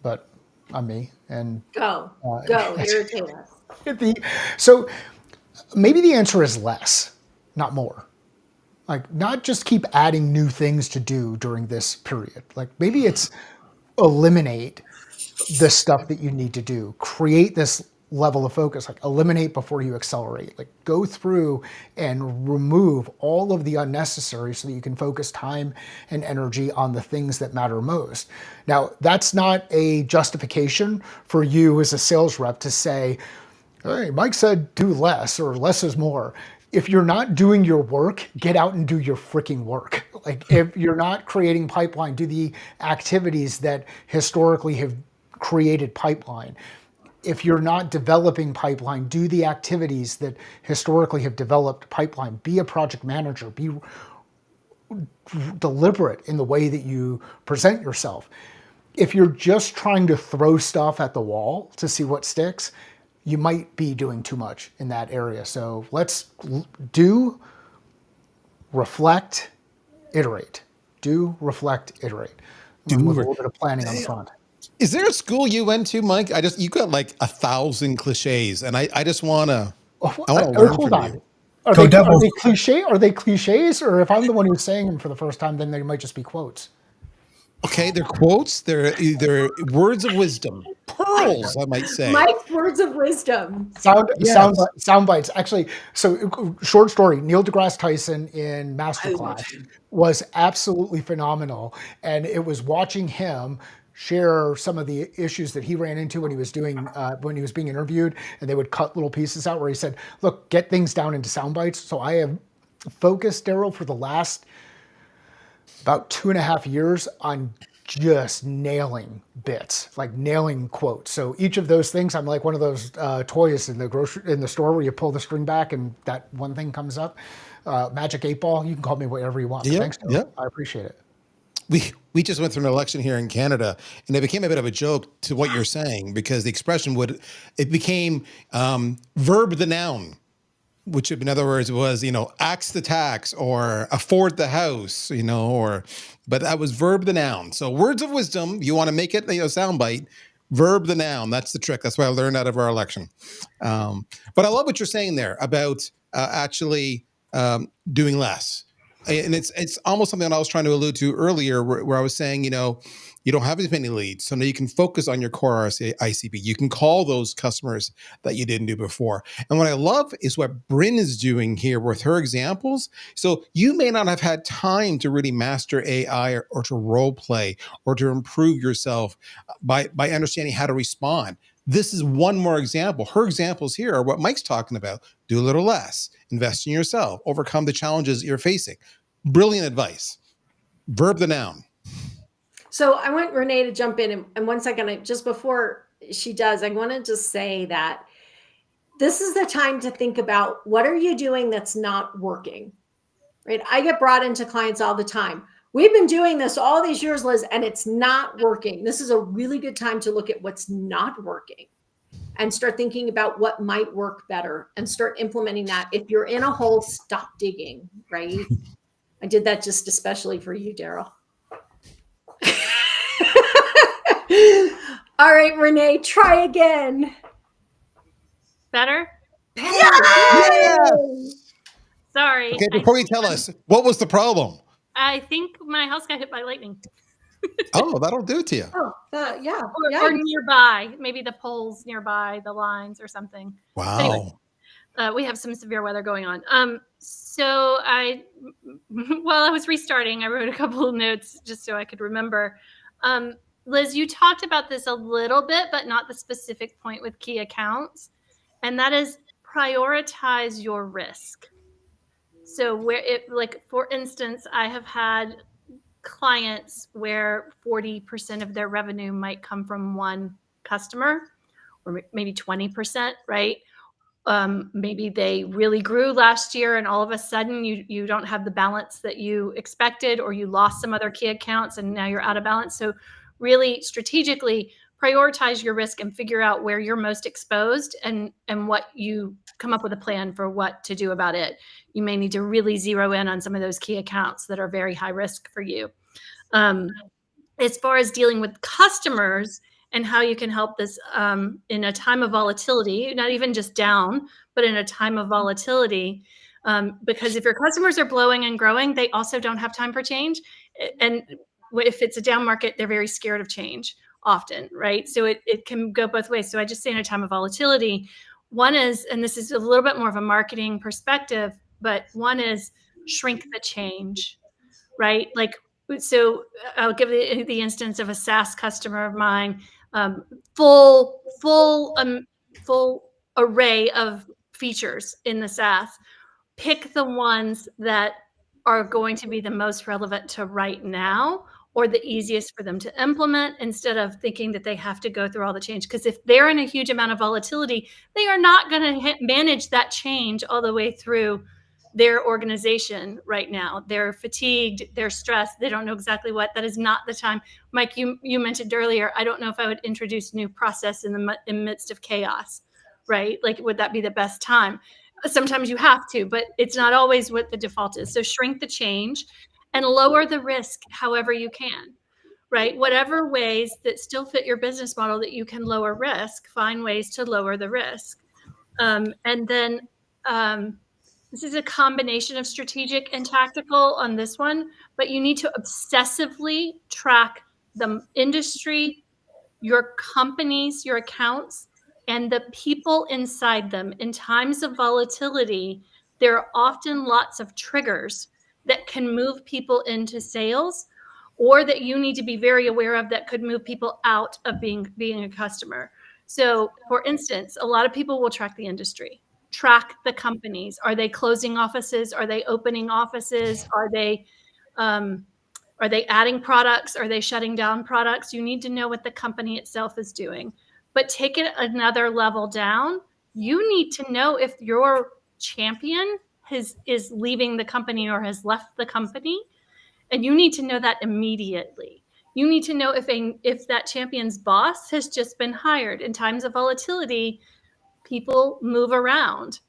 but I'm me, and Go irritate us. So maybe the answer is less, not more. Like, not just keep adding new things to do during this period. Like, maybe it's eliminate the stuff that you need to do. Create this level of focus, like eliminate before you accelerate. Like, go through and remove all of the unnecessary so that you can focus time and energy on the things that matter most. Now, that's not a justification for you as a sales rep to say, hey, Mike said do less, or less is more. If you're not doing your work, get out and do your freaking work. Like, if you're not creating pipeline, do the activities that historically have created pipeline. If you're not developing pipeline, do the activities that historically have developed pipeline. Be a project manager. Be deliberate in the way that you present yourself. If you're just trying to throw stuff at the wall to see what sticks, you might be doing too much in that area. So let's do, reflect, iterate. Do, reflect, iterate. With a little bit of planning on the front. Is there a school you went to, Mike? You got like 1,000 cliches, and I just wanna I wanna learn Hold from on. you. Are Go they Devils. cliche? Are they cliches? Or if I'm the one who's saying them for the first time, then they might just be quotes. Okay, they're quotes. They're words of wisdom, pearls, I might say. Mike's words of wisdom. Yes. Sound bites. Actually, so short story. Neil deGrasse Tyson in I love Masterclass him. was absolutely phenomenal, and it was watching him share some of the issues that he ran into when he was being interviewed, and they would cut little pieces out where he said, "Look, get things down into sound bites." So I have focused, Daryl, for the last about 2.5 years on just nailing bits, like nailing quotes. So each of those things, I'm like one of those toys in the store where you pull the string back and that one thing comes up. Magic 8 Ball. You can call me whatever you want. But Yep. thanks, Daryl. Yep. I appreciate it. We just went through an election here in Canada, and it became a bit of a joke to what you're saying because the expression became verb the noun, which in other words was, axe the tax or afford the house, but that was verb the noun. So words of wisdom, you want to make it, soundbite, verb the noun. That's the trick. That's what I learned out of our election. But I love what you're saying there about actually doing less. And it's almost something that I was trying to allude to earlier where I was saying, you don't have as many leads. So now you can focus on your core ICP. You can call those customers that you didn't do before. And what I love is what Bryn is doing here with her examples. So you may not have had time to really master AI or to role play or to improve yourself by understanding how to respond. This is one more example. Her examples here are what Mike's talking about. Do a little less, invest in yourself, overcome the challenges you're facing. Brilliant advice. Verb the noun. So I want Renee to jump in, and 1 second, just before she does, I want to just say that this is the time to think about what are you doing that's not working, right? I get brought into clients all the time. We've been doing this all these years, Liz, and it's not working. This is a really good time to look at what's not working and start thinking about what might work better and start implementing that. If you're in a hole, stop digging, right? I did that just especially for you, Daryl. All right, Renee, try again. Better? Yay! Sorry. Okay, before you tell us, what was the problem? I think my house got hit by lightning. Oh, that'll do it to you. Oh, yeah. Or nearby. Maybe the poles nearby, the lines or something. Wow. Anyway, we have some severe weather going on. So while I was restarting, I wrote a couple of notes just so I could remember. Liz, you talked about this a little bit, but not the specific point with key accounts. And that is prioritize your risk. So for instance, I have had clients where 40% of their revenue might come from one customer, or maybe 20%, right? Maybe they really grew last year and all of a sudden you don't have the balance that you expected, or you lost some other key accounts and now you're out of balance. So really strategically prioritize your risk and figure out where you're most exposed and what you come up with a plan for what to do about it. You may need to really zero in on some of those key accounts that are very high risk for you. As far as dealing with customers and how you can help this in a time of volatility, not even just down, but in a time of volatility, because if your customers are blowing and growing, they also don't have time for change. And if it's a down market, they're very scared of change often, right? So it can go both ways. So I just say in a time of volatility, one is, and this is a little bit more of a marketing perspective, but one is shrink the change, right? Like, so I'll give the instance of a SaaS customer of mine, full array of features in the SaaS. Pick the ones that are going to be the most relevant to right now, or the easiest for them to implement, instead of thinking that they have to go through all the change. Because if they're in a huge amount of volatility, they are not going to manage that change all the way through their organization right now. They're fatigued, they're stressed, they don't know exactly what. That is not the time. Mike, you mentioned earlier, I don't know if I would introduce new process in the midst of chaos, right? Like, would that be the best time? Sometimes you have to, but it's not always what the default is. So shrink the change and lower the risk however you can, right? Whatever ways that still fit your business model that you can lower risk, find ways to lower the risk. And then this is a combination of strategic and tactical on this one, but you need to obsessively track the industry, your companies, your accounts, and the people inside them. In times of volatility, there are often lots of triggers that can move people into sales, or that you need to be very aware of that could move people out of being a customer. So, for instance, a lot of people will track the industry, track the companies. Are they closing offices? Are they opening offices? Are they adding products? Are they shutting down products? You need to know what the company itself is doing. But take it another level down. You need to know if your champion is leaving the company or has left the company. And you need to know that immediately. You need to know if that champion's boss has just been hired. In times of volatility, people move around.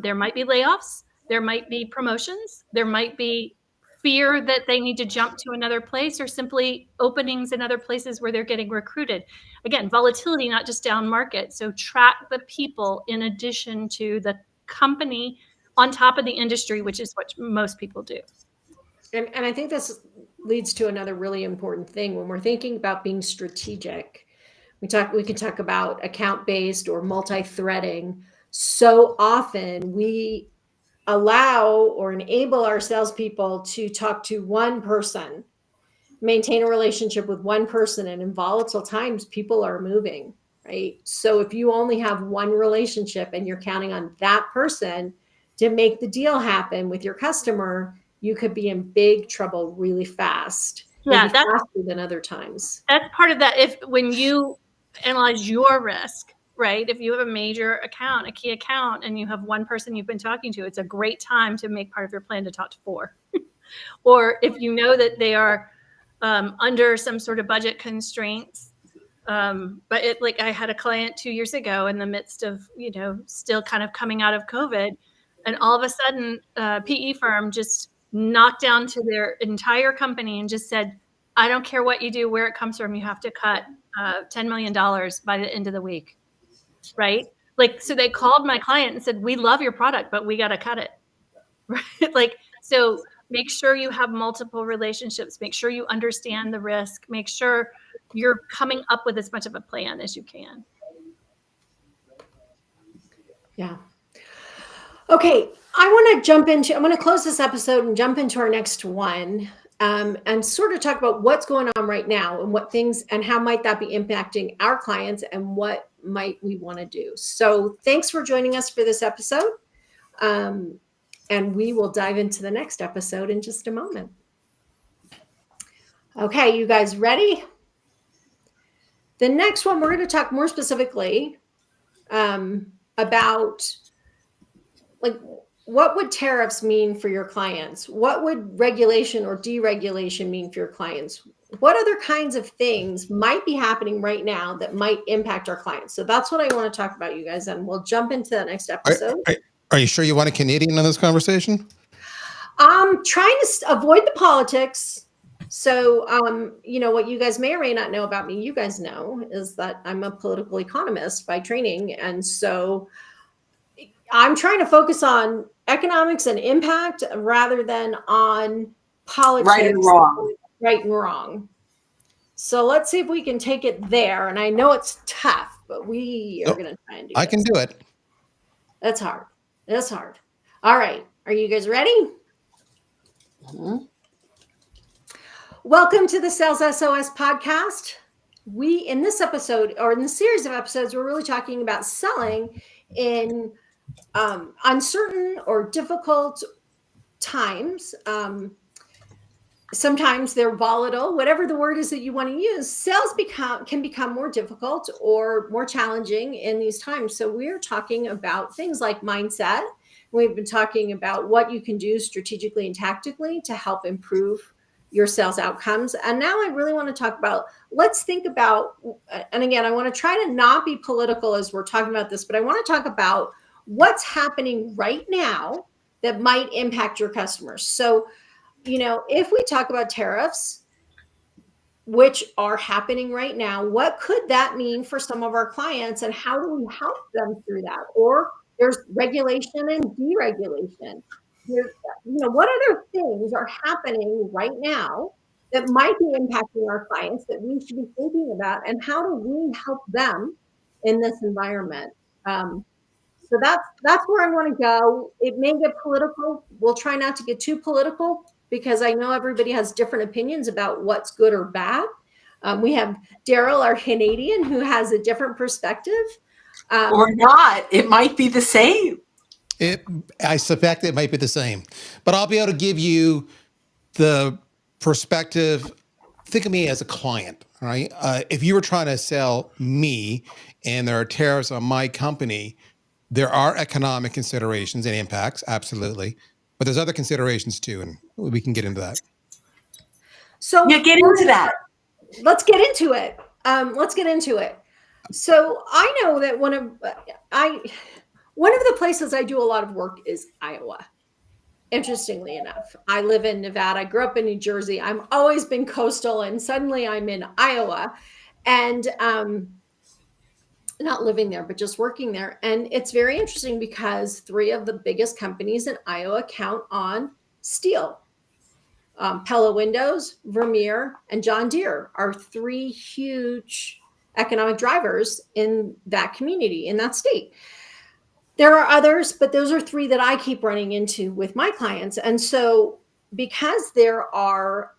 There might be layoffs. There might be promotions. There might be fear that they need to jump to another place, or simply openings in other places where they're getting recruited. Again, volatility, not just down market. So track the people in addition to the company, on top of the industry, which is what most people do. And I think this leads to another really important thing when we're thinking about being strategic. We can talk about account-based or multi-threading. So often we allow or enable our salespeople to talk to one person, maintain a relationship with one person, and in volatile times, people are moving, right? So if you only have one relationship and you're counting on that person to make the deal happen with your customer, you could be in big trouble really fast, Yeah, maybe faster than other times. that's part of that. When you analyze your risk, right? If you have a major account, a key account, and you have one person you've been talking to, it's a great time to make part of your plan to talk to 4. Or if you know that they are under some sort of budget constraints. But I had a client 2 years ago in the midst of, still kind of coming out of COVID, and all of a sudden, a PE firm just knocked down to their entire company and just said, I don't care what you do, where it comes from, you have to cut $10 million by the end of the week, right? So they called my client and said, we love your product, but we got to cut it, right? So make sure you have multiple relationships, make sure you understand the risk, make sure you're coming up with as much of a plan as you can. Yeah. Okay, I'm going to close this episode and jump into our next one, and sort of talk about what's going on right now and what things and how might that be impacting our clients and what might we want to do. So thanks for joining us for this episode. And we will dive into the next episode in just a moment. Okay, you guys ready? The next one, we're going to talk more specifically about what would tariffs mean for your clients? What would regulation or deregulation mean for your clients? What other kinds of things might be happening right now that might impact our clients? So that's what I want to talk about, you guys, and we'll jump into the next episode. Are you sure you want a Canadian in this conversation? I'm trying to avoid the politics. So, what you guys may or may not know about me, you guys know, is that I'm a political economist by training. And so I'm trying to focus on economics and impact rather than on politics. Right and wrong. So let's see if we can take it there. And I know it's tough, but we are going to try and do it. I can do it. That's hard. All right. Are you guys ready? Mm-hmm. Welcome to the Sales SOS podcast. In this episode, or in the series of episodes, we're really talking about selling in uncertain or difficult times. Sometimes they're volatile, whatever the word is that you want to use. Sales can become more difficult or more challenging in these times. So we're talking about things like mindset. We've been talking about what you can do strategically and tactically to help improve your sales outcomes. And now I really want to talk about, let's think about, and again, I want to try to not be political as we're talking about this, but I want to talk about what's happening right now that might impact your customers. So, if we talk about tariffs, which are happening right now. What could that mean for some of our clients, and how do we help them through that? Or there's regulation and deregulation. There's, what other things are happening right now that might be impacting our clients that we should be thinking about, and how do we help them in this environment? So that's where I want to go. It may get political. We'll try not to get too political because I know everybody has different opinions about what's good or bad. We have Daryl, our Canadian, who has a different perspective. Or not. It might be the same. I suspect it might be the same, but I'll be able to give you the perspective. Think of me as a client, right? If you were trying to sell me and there are tariffs on my company, there are economic considerations and impacts, absolutely. But there's other considerations too, and we can get into that. So Yeah, get into that. Let's get into it. Let's get into it. So I know that one of the places I do a lot of work is Iowa. Interestingly enough, I live in Nevada. I grew up in New Jersey. I've always been coastal, and suddenly I'm in Iowa, and not living there, but just working there. And it's very interesting because three of the biggest companies in Iowa count on steel. Pella Windows, Vermeer, and John Deere are three huge economic drivers in that community, in that state. There are others, but those are three that I keep running into with my clients. And so, because there are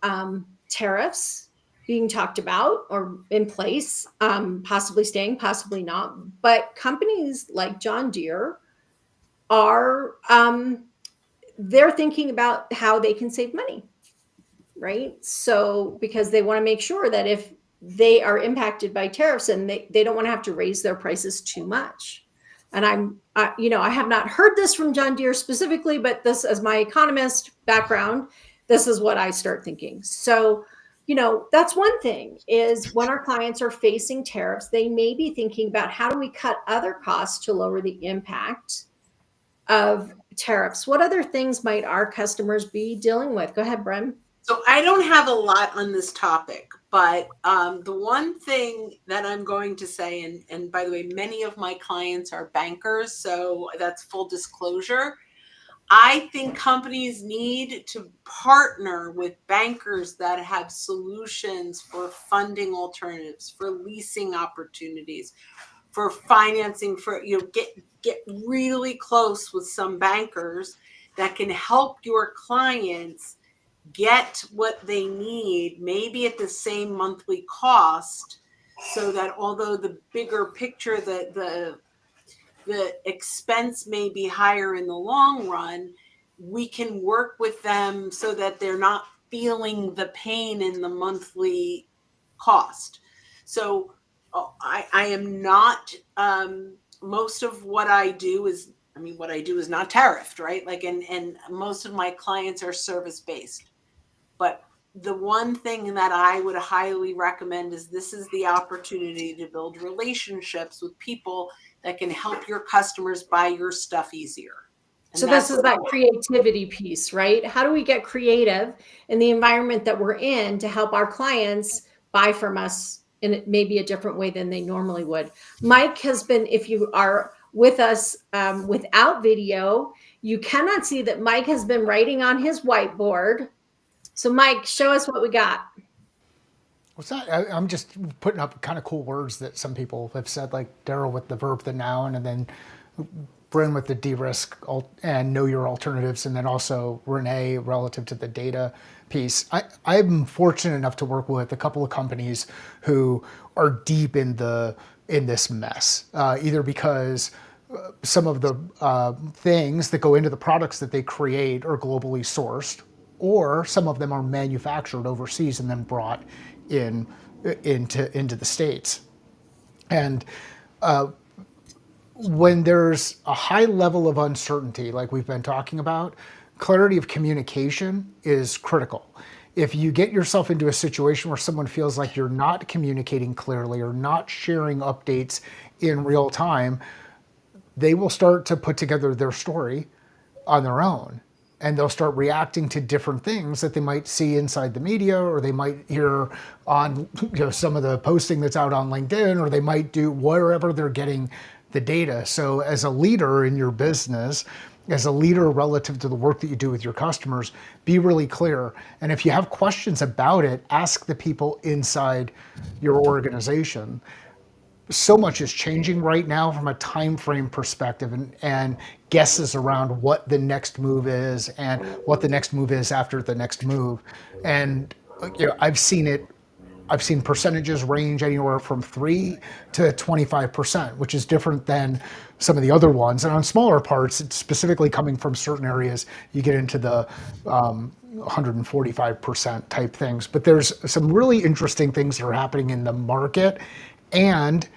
tariffs being talked about or in place, possibly staying, possibly not, but companies like John Deere are they're thinking about how they can save money, right? So because they want to make sure that if they are impacted by tariffs, and they don't want to have to raise their prices too much. And I have not heard this from John Deere specifically, but this, as my economist background, this is what I start thinking. So, that's one thing, is when our clients are facing tariffs, they may be thinking about how do we cut other costs to lower the impact of tariffs. What other things might our customers be dealing with? Go ahead, Bren. So I don't have a lot on this topic, but the one thing that I'm going to say, and by the way, many of my clients are bankers, so that's full disclosure. I think companies need to partner with bankers that have solutions for funding alternatives, for leasing opportunities, for financing, for get really close with some bankers that can help your clients get what they need, maybe at the same monthly cost, so that although the bigger picture, the expense may be higher in the long run, we can work with them so that they're not feeling the pain in the monthly cost. So I am not, most of what I do is, what I do is not tariffed, right? Like, and most of my clients are service based. But the one thing that I would highly recommend is this is the opportunity to build relationships with people that can help your customers buy your stuff easier. And so this is that creativity piece, right? How do we get creative in the environment that we're in to help our clients buy from us in maybe a different way than they normally would? Mike has been, if you are with us without video, you cannot see that Mike has been writing on his whiteboard. So Mike, show us what we got. What's that? I'm just putting up kind of cool words that some people have said, like Daryl with the verb, the noun, and then Bryn with the de-risk and know your alternatives, and then also Renee relative to the data piece. I'm fortunate enough to work with a couple of companies who are deep in this mess, either because some of the things that go into the products that they create are globally sourced, or some of them are manufactured overseas and then brought into the States. And when there's a high level of uncertainty, like we've been talking about, clarity of communication is critical. If you get yourself into a situation where someone feels like you're not communicating clearly or not sharing updates in real time, they will start to put together their story on their own. and they'll start reacting to different things that they might see inside the media, or they might hear on some of the posting that's out on LinkedIn, or they might do wherever they're getting the data. So as a leader in your business, as a leader relative to the work that you do with your customers, be really clear. And if you have questions about it, ask the people inside your organization. So much is changing right now from a time frame perspective, and guesses around what the next move is and what the next move is after the next move. And I've seen percentages range anywhere from 3 to 25%, which is different than some of the other ones. And on smaller parts, it's specifically coming from certain areas, you get into the 145% type things. But there's some really interesting things that are happening in the market. And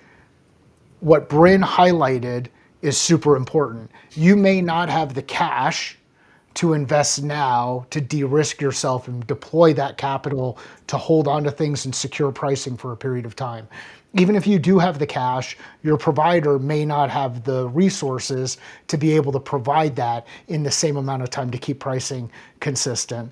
what Bryn highlighted is super important. You may not have the cash to invest now to de-risk yourself and deploy that capital to hold on to things and secure pricing for a period of time. Even if you do have the cash, your provider may not have the resources to be able to provide that in the same amount of time to keep pricing consistent.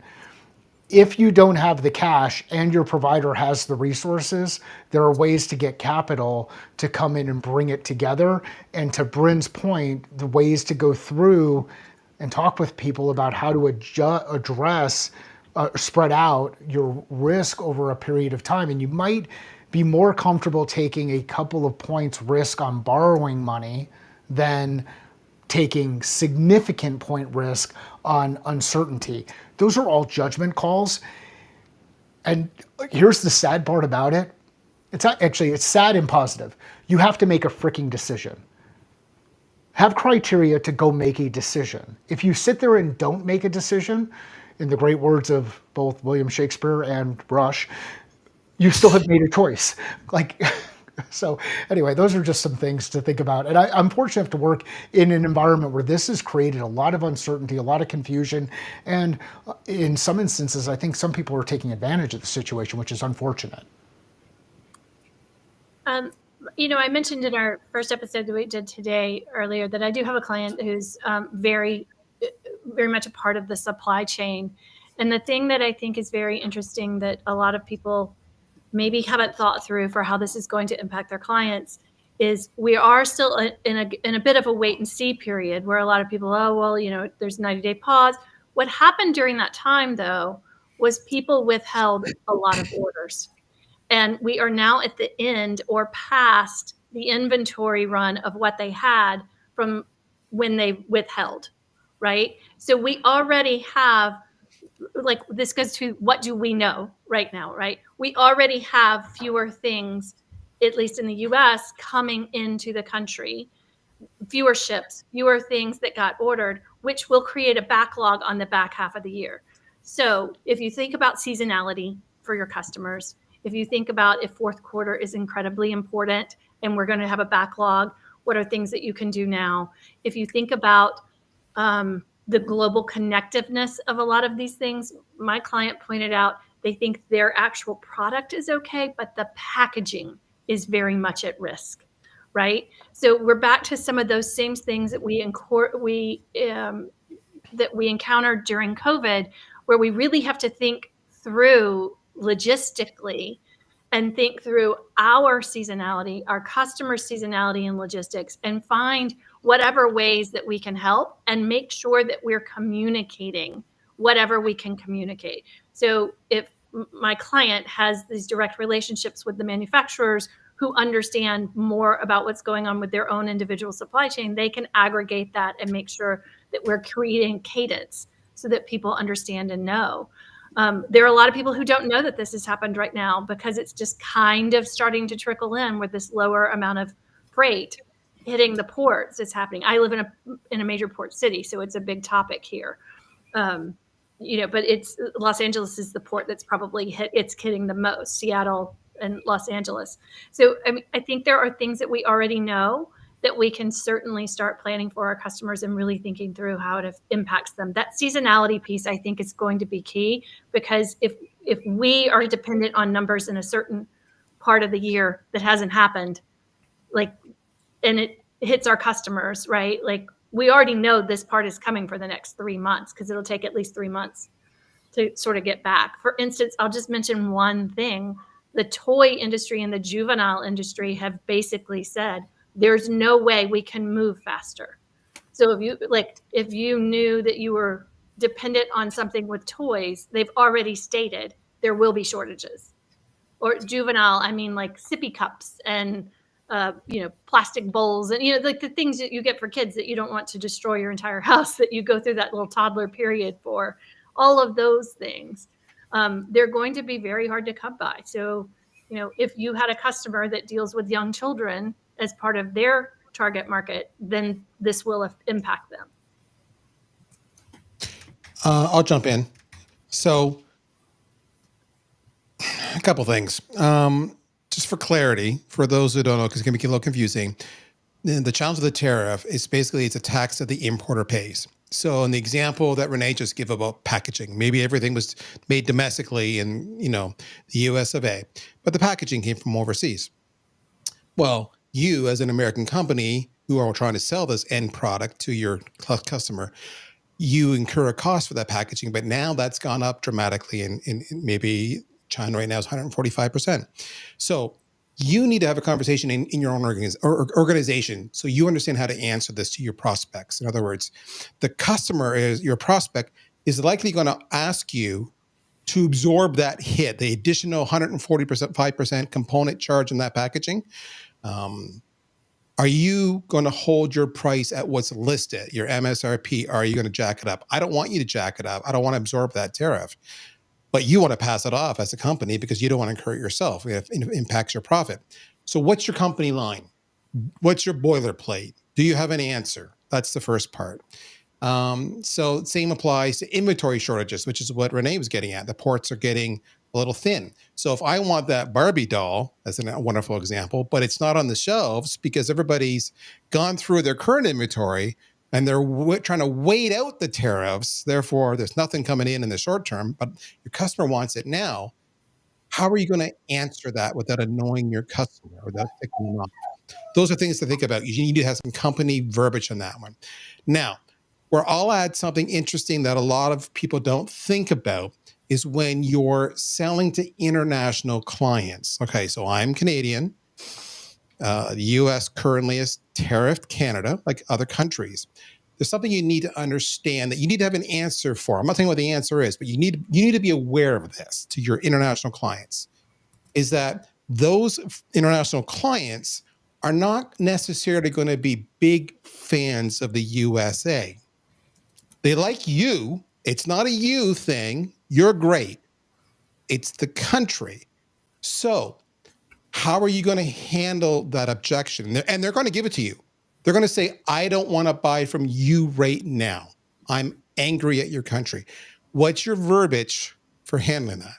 If you don't have the cash and your provider has the resources, there are ways to get capital to come in and bring it together. And to Bryn's point, the ways to go through and talk with people about how to address, spread out your risk over a period of time. And you might be more comfortable taking a couple of points risk on borrowing money than taking significant point risk on uncertainty. Those are all judgment calls. And here's the sad part about it. It's sad and positive. You have to make a freaking decision. Have criteria to go make a decision. If you sit there and don't make a decision, in the great words of both William Shakespeare and Rush, you still have made a choice. So anyway, those are just some things to think about. And I'm fortunate to work in an environment where this has created a lot of uncertainty, a lot of confusion. And in some instances, I think some people are taking advantage of the situation, which is unfortunate. I mentioned in our first episode that we did today earlier that I do have a client who's very, very much a part of the supply chain. And the thing that I think is very interesting that a lot of people maybe haven't thought through for how this is going to impact their clients is we are still in a bit of a wait and see period where a lot of people, there's a 90-day pause. What happened during that time, though, was people withheld a lot of orders. And we are now at the end or past the inventory run of what they had from when they withheld, right? So we already have, this goes to what do we know right now, right? We already have fewer things, at least in the US, coming into the country, fewer ships, fewer things that got ordered, which will create a backlog on the back half of the year. So if you think about seasonality for your customers, if you think about if fourth quarter is incredibly important and we're going to have a backlog, what are things that you can do now? If you think about the global connectiveness of a lot of these things, my client pointed out they think their actual product is okay, but the packaging is very much at risk, right? So we're back to some of those same things that we encountered during COVID, where we really have to think through logistically and think through our seasonality, our customer seasonality and logistics, and find whatever ways that we can help and make sure that we're communicating whatever we can communicate. So if my client has these direct relationships with the manufacturers who understand more about what's going on with their own individual supply chain, they can aggregate that and make sure that we're creating cadence so that people understand and know. There are a lot of people who don't know that this has happened right now because it's just kind of starting to trickle in with this lower amount of freight hitting the ports. It's happening. I live in a major port city, so it's a big topic here. But it's Los Angeles is the port that's probably hitting the most, Seattle and Los Angeles. So I think there are things that we already know that we can certainly start planning for our customers and really thinking through how it impacts them. That seasonality piece, I think, is going to be key, because if we are dependent on numbers in a certain part of the year that hasn't happened, and it hits our customers, right? we already know this part is coming for the next 3 months because it'll take at least 3 months to sort of get back. For instance, I'll just mention one thing. The toy industry and the juvenile industry have basically said there's no way we can move faster. So if you knew that you were dependent on something with toys, they've already stated there will be shortages. Or juvenile, I mean like sippy cups and plastic bowls and like the things that you get for kids that you don't want to destroy your entire house, that you go through that little toddler period for. All of those things, they're going to be very hard to come by. So, if you had a customer that deals with young children as part of their target market, then this will impact them. I'll jump in. So, a couple things. Just for clarity, for those who don't know, because it can be a little confusing, the challenge of the tariff is basically it's a tax that the importer pays. So in the example that Renee just gave about packaging, maybe everything was made domestically in the US of A, but the packaging came from overseas. Well, you as an American company who are trying to sell this end product to your customer, you incur a cost for that packaging, but now that's gone up dramatically, and maybe China right now is 145%. So you need to have a conversation in your own organization so you understand how to answer this to your prospects. In other words, the customer your prospect is likely going to ask you to absorb that hit, the additional 140%, 5% component charge in that packaging. Are you going to hold your price at what's listed, your MSRP? Are you going to jack it up? I don't want you to jack it up. I don't want to absorb that tariff. But you want to pass it off as a company because you don't want to incur it yourself. It impacts your profit. So what's your company line? What's your boilerplate? Do you have an answer? That's the first part. So same applies to inventory shortages, which is what Renee was getting at. The ports are getting a little thin. So if I want that Barbie doll, as a wonderful example, but it's not on the shelves because everybody's gone through their current inventory and they're trying to wait out the tariffs, therefore there's nothing coming in the short term, but your customer wants it now, how are you going to answer that without annoying your customer, without picking them up? Those are things to think about. You need to have some company verbiage on that one. Now, where I'll add something interesting that a lot of people don't think about is when you're selling to international clients. Okay, so I'm Canadian. The US currently is tariffed Canada, like other countries. There's something you need to understand that you need to have an answer for. I'm not saying what the answer is, but you need to be aware of this to your international clients, is that those international clients are not necessarily going to be big fans of the USA. They like you. It's not a you thing. You're great. It's the country. So how are you going to handle that objection? And they're going to give it to you. They're going to say, I don't want to buy from you right now. I'm angry at your country. What's your verbiage for handling that?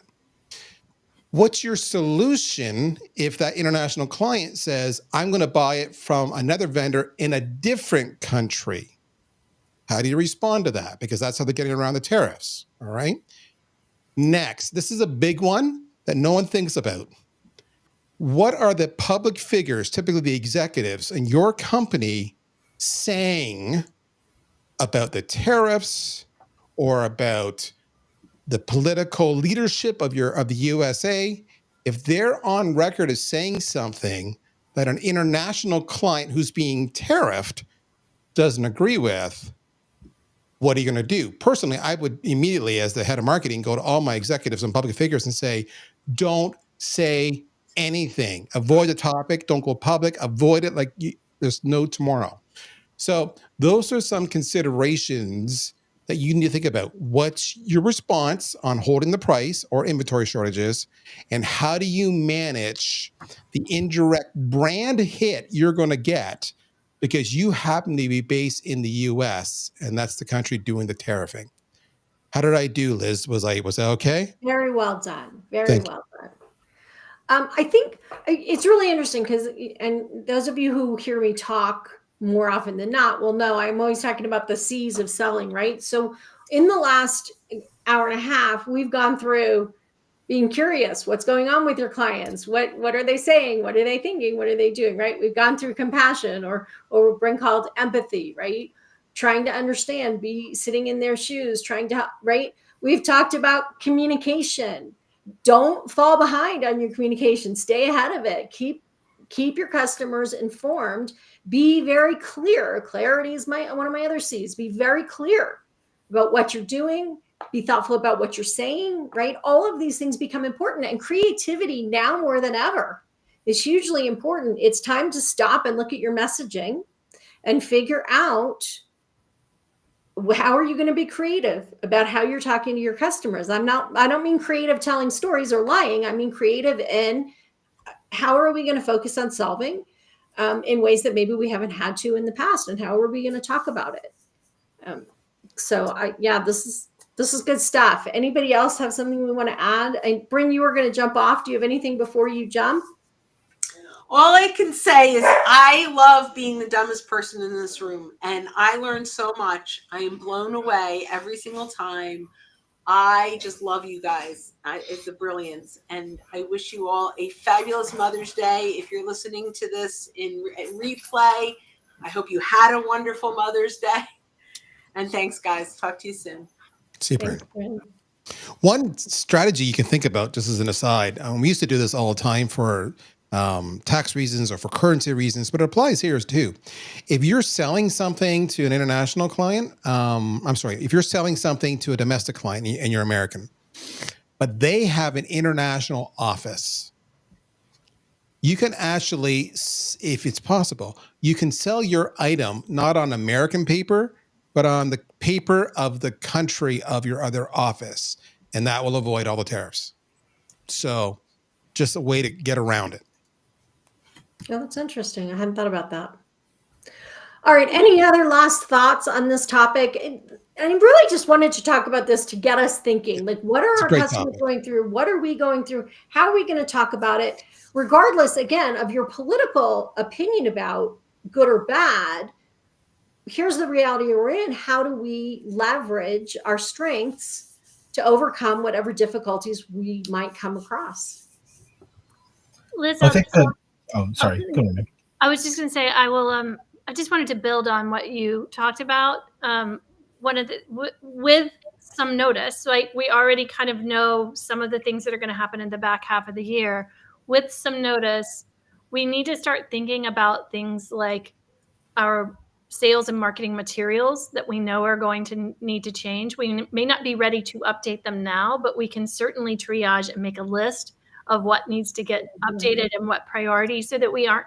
What's your solution if that international client says, I'm going to buy it from another vendor in a different country? How do you respond to that? Because that's how they're getting around the tariffs. All right. Next, this is a big one that no one thinks about. What are the public figures, typically the executives in your company, saying about the tariffs or about the political leadership of the USA? If they're on record as saying something that an international client who's being tariffed doesn't agree with, what are you going to do? Personally, I would immediately, as the head of marketing, go to all my executives and public figures and say, don't say anything. Avoid the topic. Don't go public. Avoid it like there's no tomorrow. So those are some considerations that you need to think about. What's your response on holding the price or inventory shortages? And how do you manage the indirect brand hit you're going to get because you happen to be based in the US and that's the country doing the tariffing? How did I do, Liz? Was that okay? Very well done. Very well done. I think it's really interesting because, and those of you who hear me talk more often than not will know I'm always talking about the C's of selling, right? So in the last hour and a half, we've gone through being curious, what's going on with your clients? What are they saying? What are they thinking? What are they doing, right? We've gone through compassion or what Brent called empathy, right? trying to understand, be sitting in their shoes, trying to, right? We've talked about communication. Don't fall behind on your communication. Stay ahead of it. Keep your customers informed. Be very clear. Clarity is one of my other C's. Be very clear about what you're doing. Be thoughtful about what you're saying, right? All of these things become important, and creativity now more than ever is hugely important. It's time to stop and look at your messaging and figure out, how are you going to be creative about how you're talking to your customers? I don't mean creative telling stories or lying. I mean creative in how are we going to focus on solving in ways that maybe we haven't had to in the past, and how are we going to talk about it? This is good stuff. Anybody else have something we want to add? And Bryn, you were going to jump off. Do you have anything before you jump? All I can say is I love being the dumbest person in this room, and I learned so much. I am blown away every single time. I just love you guys. It's a brilliance. And I wish you all a fabulous Mother's Day. If you're listening to this in replay, I hope you had a wonderful Mother's Day. And thanks, guys. Talk to you soon. Super. Thanks, Bryn. One strategy you can think about, just as an aside, we used to do this all the time for tax reasons or for currency reasons, but it applies here too. If you're selling something to an international client, if you're selling something to a domestic client and you're American, but they have an international office, you can actually, if it's possible, you can sell your item not on American paper, but on the paper of the country of your other office, and that will avoid all the tariffs. So just a way to get around it. Oh, that's interesting. I hadn't thought about that. All right. Any other last thoughts on this topic? And I really just wanted to talk about this to get us thinking. Like, what are our customers going through? What are we going through? How are we going to talk about it? Regardless, again, of your political opinion about good or bad, here's the reality we're in. How do we leverage our strengths to overcome whatever difficulties we might come across? Liz, I think that. Oh, sorry. Go ahead. I was just going to say, I just wanted to build on what you talked about. With some notice, like we already kind of know some of the things that are going to happen in the back half of the year. With some notice, we need to start thinking about things like our sales and marketing materials that we know are going to need to change. We may not be ready to update them now, but we can certainly triage and make a list of what needs to get updated and what priorities, so that we aren't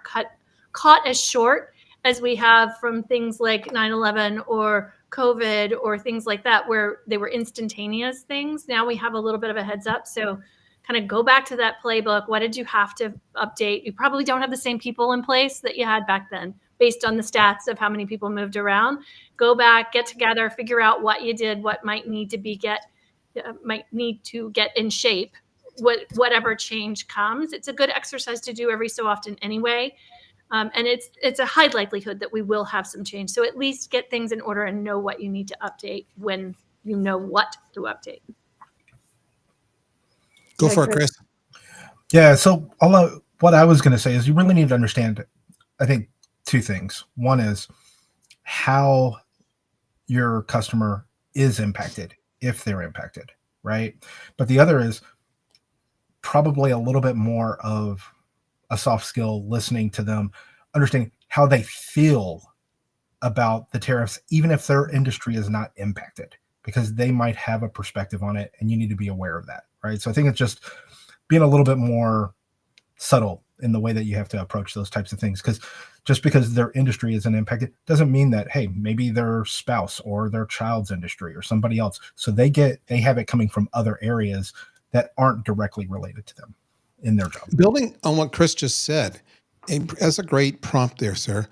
caught as short as we have from things like 9/11 or COVID or things like that, where they were instantaneous things. Now we have a little bit of a heads up. So kind of go back to that playbook. What did you have to update? You probably don't have the same people in place that you had back then, based on the stats of how many people moved around. Go back, get together, figure out what you did, what might need to get in shape, whatever change comes. It's a good exercise to do every so often anyway. And it's a high likelihood that we will have some change. So at least get things in order and know what you need to update when you know what to update. Go for it, Chris. Yeah. So what I was going to say is you really need to understand, I think, two things. One is how your customer is impacted, if they're impacted, right? But the other is probably a little bit more of a soft skill, listening to them, understanding how they feel about the tariffs, even if their industry is not impacted, because they might have a perspective on it, and you need to be aware of that, right? So I think it's just being a little bit more subtle in the way that you have to approach those types of things, because just because their industry isn't impacted doesn't mean that, hey, maybe their spouse or their child's industry or somebody else, so they have it coming from other areas that aren't directly related to them in their job. Building on what Chris just said, that's a great prompt there, sir.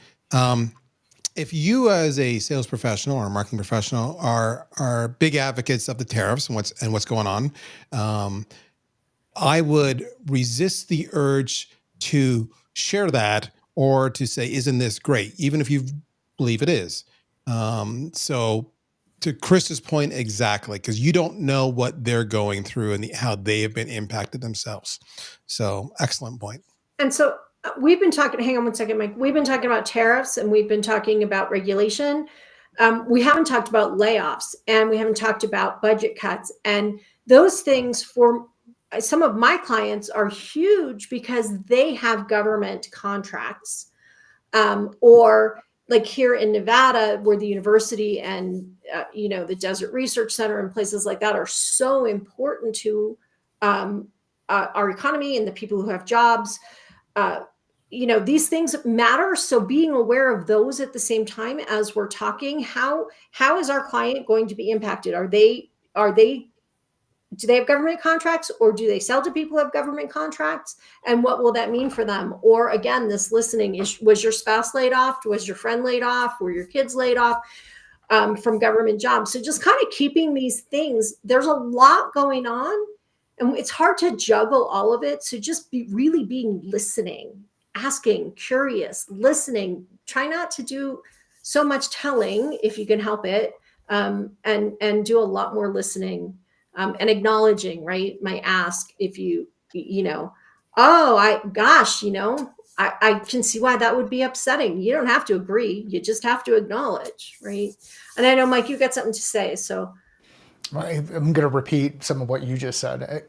If you, as a sales professional or a marketing professional, are big advocates of the tariffs and what's going on, I would resist the urge to share that or to say, "Isn't this great?" Even if you believe it is. So, to Chris's point, exactly, because you don't know what they're going through and how they have been impacted themselves. So, excellent point. And so we've been talking, hang on one second, Mike. We've been talking about tariffs and we've been talking about regulation. We haven't talked about layoffs, and we haven't talked about budget cuts. And those things for some of my clients are huge because they have government contracts, or like here in Nevada, where the university and the Desert Research Center and places like that are so important to our economy and the people who have jobs. These things matter. So being aware of those at the same time as we're talking, how is our client going to be impacted? Do they have government contracts, or do they sell to people who have government contracts? And what will that mean for them? Or again, this listening, was your spouse laid off? Was your friend laid off? Were your kids laid off from government jobs? So just kind of keeping these things, there's a lot going on, and it's hard to juggle all of it. So just really being listening, asking, curious, listening. Try not to do so much telling if you can help it, and do a lot more listening. And acknowledging, right? My ask, if I can see why that would be upsetting. You don't have to agree. You just have to acknowledge, right? And I know, Mike, you got something to say. So I'm going to repeat some of what you just said.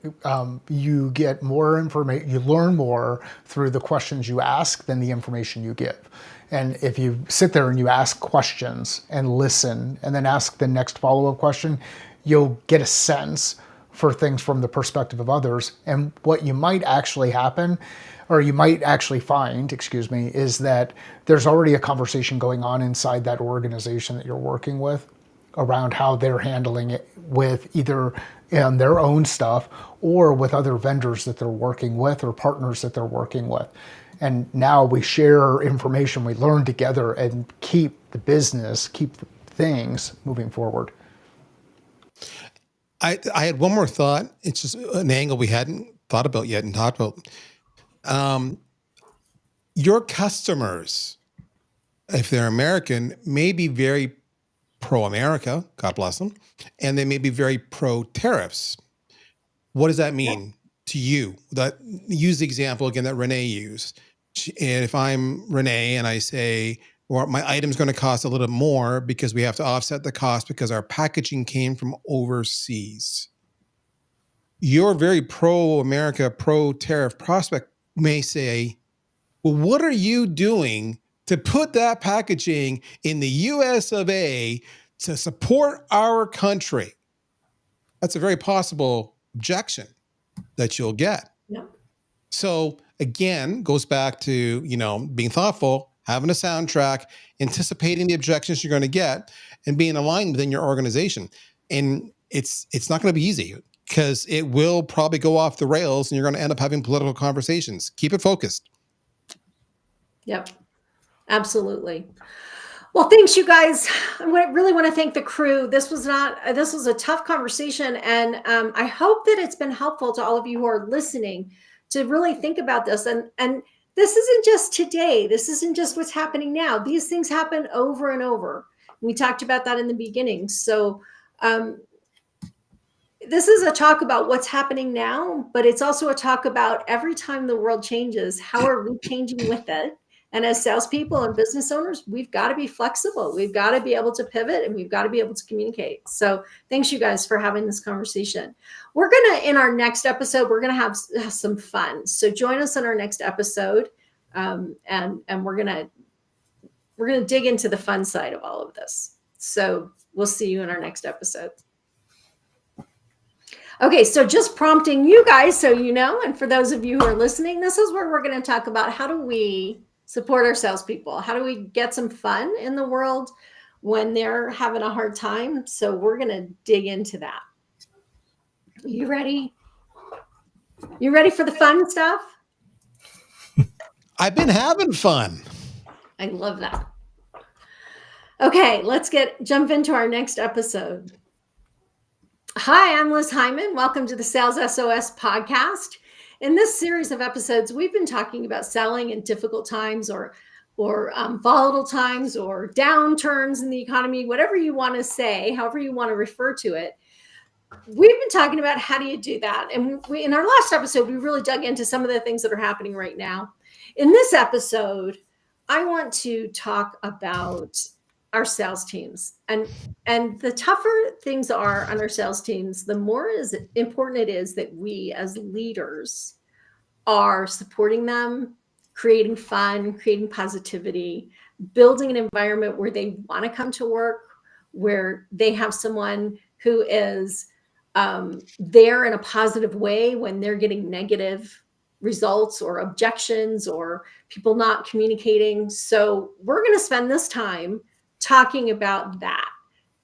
You get more information, you learn more through the questions you ask than the information you give. And if you sit there and you ask questions and listen and then ask the next follow-up question, you'll get a sense for things from the perspective of others. And what you might actually happen, or you might actually find, is that there's already a conversation going on inside that organization that you're working with around how they're handling it with either their own stuff or with other vendors that they're working with or partners that they're working with. And now we share information, we learn together and keep the business, keep the things moving forward. I had one more thought. It's just an angle we hadn't thought about yet and talked about. Your customers, if they're American, may be very pro-America, God bless them, and they may be very pro-tariffs. What does that mean to you? Use the example again that Renee used. And if I'm Renee and I say, or my item's going to cost a little bit more because we have to offset the cost because our packaging came from overseas. Your very pro-America, pro-tariff prospect may say, well, what are you doing to put that packaging in the US of A to support our country? That's a very possible objection that you'll get. yeah. So again, goes back to, being thoughtful, having a soundtrack, anticipating the objections you're going to get, and being aligned within your organization. And it's not going to be easy because it will probably go off the rails and you're going to end up having political conversations. Keep it focused. Yep, absolutely. Well, thanks, you guys. I really want to thank the crew. This was a tough conversation, and I hope that it's been helpful to all of you who are listening to really think about this. And this isn't just today. This isn't just what's happening now. These things happen over and over. We talked about that in the beginning. So this is a talk about what's happening now, but it's also a talk about every time the world changes, how are we changing with it? And as salespeople and business owners, we've got to be flexible. We've got to be able to pivot, and we've got to be able to communicate. So thanks, you guys, for having this conversation. We're going to, in our next episode, we're going to have some fun. So join us in our next episode, and we're going to dig into the fun side of all of this. So we'll see you in our next episode. Okay, so just prompting you guys so you know, and for those of you who are listening, this is where we're going to talk about how do we support our salespeople? How do we get some fun in the world when they're having a hard time? So we're going to dig into that. You ready? You ready for the fun stuff? I've been having fun. I love that. Okay, let's jump into our next episode. Hi, I'm Liz Hyman. Welcome to the Sales SOS podcast. In this series of episodes, we've been talking about selling in difficult times or volatile times or downturns in the economy, whatever you want to say, however you want to refer to it. We've been talking about how do you do that. And in our last episode, we really dug into some of the things that are happening right now. In this episode, I want to talk about our sales teams. And the tougher things are on our sales teams, the more is important it is that we as leaders are supporting them, creating fun, creating positivity, building an environment where they want to come to work, where they have someone who is there in a positive way when they're getting negative results or objections or people not communicating. So we're going to spend this time talking about that.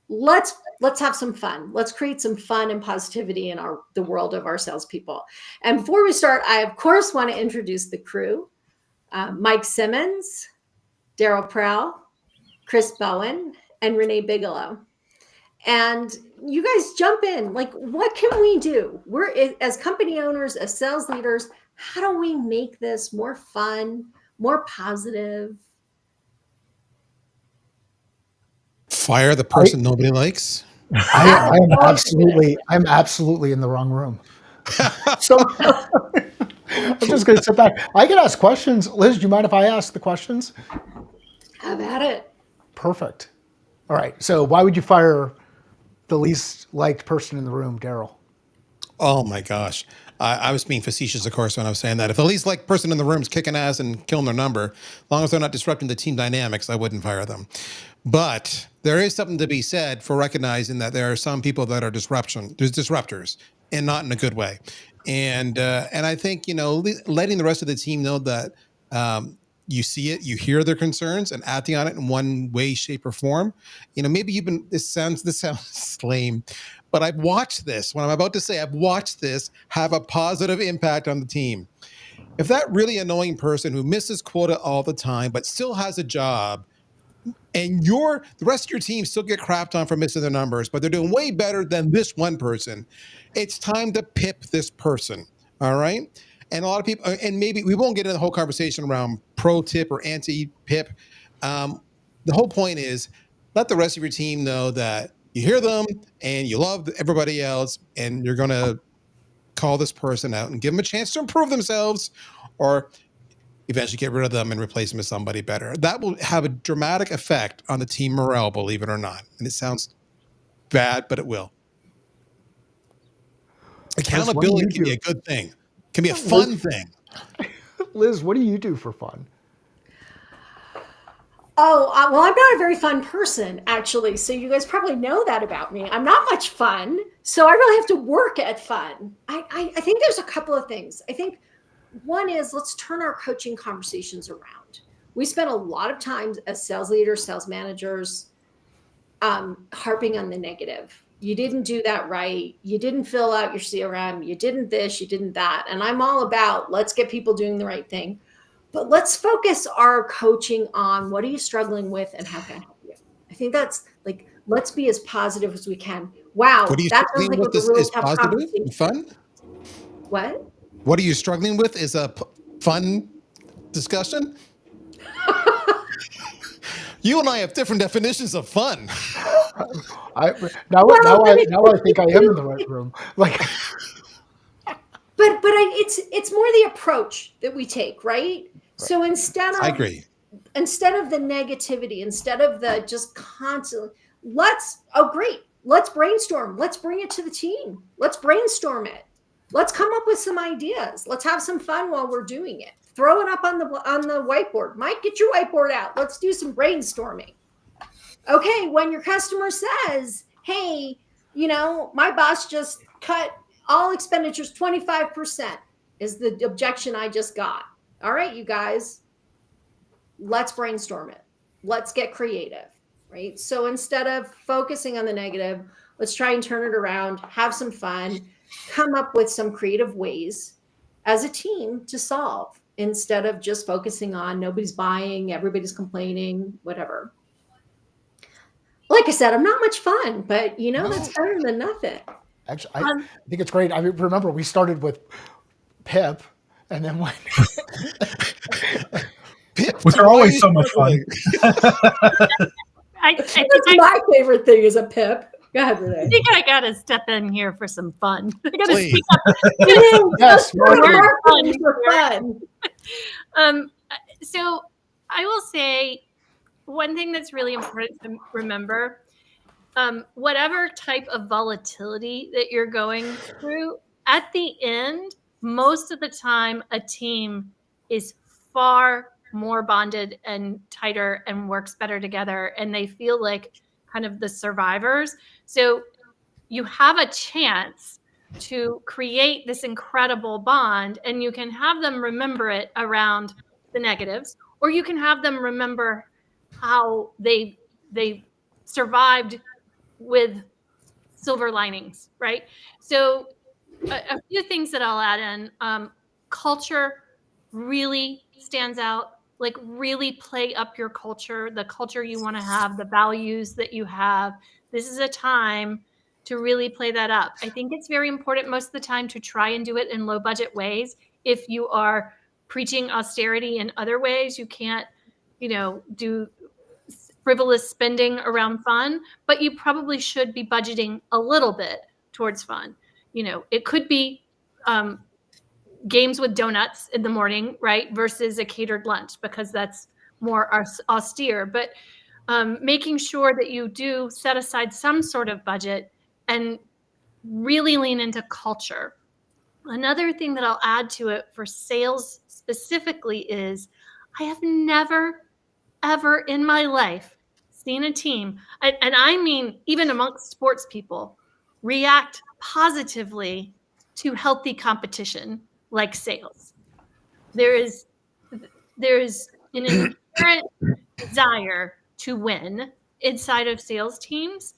Let's have some fun. Let's create some fun and positivity in the world of our salespeople. And before we start, I of course want to introduce the crew: Mike Simmons, Daryl Prowl, Chris Bowen, and Renee Bigelow. And you guys jump in. Like, what can we do? We're, as company owners, as sales leaders, how do we make this more fun, more positive? Fire the person nobody likes. I'm absolutely in the wrong room. So I'm just going to sit back. I can ask questions. Liz, do you mind if I ask the questions? Have at it. Perfect. All right. So why would you fire the least liked person in the room, Daryl? Oh my gosh. I was being facetious, of course, when I was saying that. If the least liked person in the room is kicking ass and killing their number, as long as they're not disrupting the team dynamics, I wouldn't fire them. But there is something to be said for recognizing that there are some people that are disruptors, and not in a good way. And I think, letting the rest of the team know that you see it, you hear their concerns, and acting on it in one way, shape, or form. Maybe this sounds lame, but I've watched this. What I'm about to say, I've watched this have a positive impact on the team. If that really annoying person who misses quota all the time but still has a job, and the rest of your team still get crapped on for missing their numbers, but they're doing way better than this one person, it's time to pip this person. All right. And a lot of people, and maybe we won't get into the whole conversation around pro tip or anti pip. The whole point is let the rest of your team know that you hear them and you love everybody else, and you're going to call this person out and give them a chance to improve themselves, or eventually get rid of them and replace them with somebody better. That will have a dramatic effect on the team morale, believe it or not. And it sounds bad, but it will. Accountability can be a good thing. It can be a fun thing. Liz, what do you do for fun? Oh, well, I'm not a very fun person, actually. So you guys probably know that about me. I'm not much fun. So I really have to work at fun. I think there's a couple of things. I think one is, let's turn our coaching conversations around. We spend a lot of time as sales leaders, sales managers, harping on the negative. You didn't do that right. You didn't fill out your CRM. You didn't this, you didn't that. And I'm all about, let's get people doing the right thing. But let's focus our coaching on, what are you struggling with and how can I help you? I think that's like, let's be as positive as we can. Wow. What are you That sounds struggling like with a really is tough positive conversation. and fun? What? What are you struggling with is a fun discussion? You and I have different definitions of fun. Now I think I am in the right room. Like, but it's more the approach that we take, right? So instead I agree. Instead of the negativity, instead of the just constantly, let's brainstorm. Let's bring it to the team. Let's brainstorm it. Let's come up with some ideas. Let's have some fun while we're doing it. Throw it up on the whiteboard. Mike, get your whiteboard out. Let's do some brainstorming. Okay, when your customer says, hey, my boss just cut all expenditures 25%, is the objection I just got. All right, you guys, let's brainstorm it. Let's get creative, right? So instead of focusing on the negative, let's try and turn it around, have some fun, come up with some creative ways as a team to solve, instead of just focusing on nobody's buying, everybody's complaining, whatever. Like I said, I'm not much fun, but that's better than nothing. Actually, I think it's great. I mean, remember, we started with Pip, and then went. Which are always so much fun. I That's my favorite thing is a Pip. Go ahead, Renee. think I got to step in here for some fun. I got to Please. speak up. Yes, for fun. So I will say, one thing that's really important to remember, whatever type of volatility that you're going through, at the end, most of the time, a team is far more bonded and tighter and works better together, and they feel like kind of the survivors. So you have a chance to create this incredible bond, and you can have them remember it around the negatives, or you can have them remember how they survived with silver linings, right? So a few things that I'll add in. Culture really stands out. Like, really play up your culture, the culture you want to have, the values that you have. This is a time to really play that up. I think it's very important most of the time to try and do it in low budget ways. If you are preaching austerity in other ways, you can't, do frivolous spending around fun, but you probably should be budgeting a little bit towards fun. It could be games with donuts in the morning, right? Versus a catered lunch, because that's more austere. But making sure that you do set aside some sort of budget and really lean into culture. Another thing that I'll add to it for sales specifically is I have never, ever in my life seen a team, and I mean even amongst sports people, react positively to healthy competition like sales. There is an inherent desire to win inside of sales teams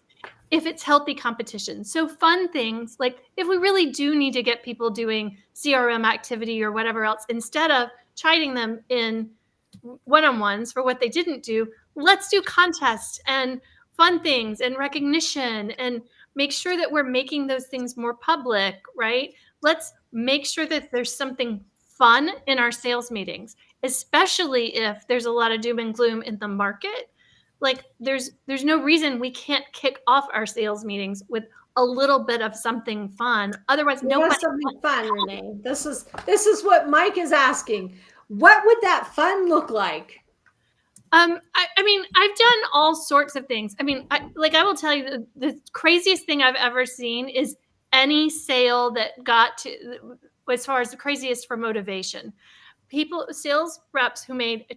if it's healthy competition. So fun things, like if we really do need to get people doing CRM activity or whatever else, instead of chiding them in one-on-ones for what they didn't do, let's do contests and fun things and recognition, and make sure that we're making those things more public, right? Let's make sure that there's something fun in our sales meetings, especially if there's a lot of doom and gloom in the market. Like, there's no reason we can't kick off our sales meetings with a little bit of something fun. Otherwise, nobody. Something fun, Renee. This is what Mike is asking. What would that fun look like? I mean, I've done all sorts of things. I mean, I will tell you, the craziest thing I've ever seen is any sale that got to, as far as the craziest for motivation. Sales reps who made a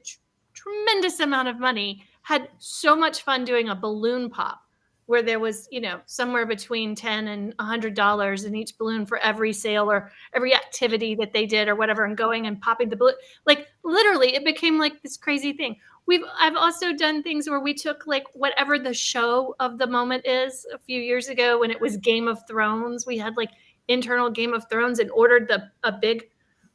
tremendous amount of money had so much fun doing a balloon pop, where there was, somewhere between $10 and $100 in each balloon for every sale or every activity that they did or whatever, and going and popping the balloon. Like, literally, it became like this crazy thing. I've also done things where we took, like, whatever the show of the moment is. A few years ago, when it was Game of Thrones, we had like internal Game of Thrones and ordered a big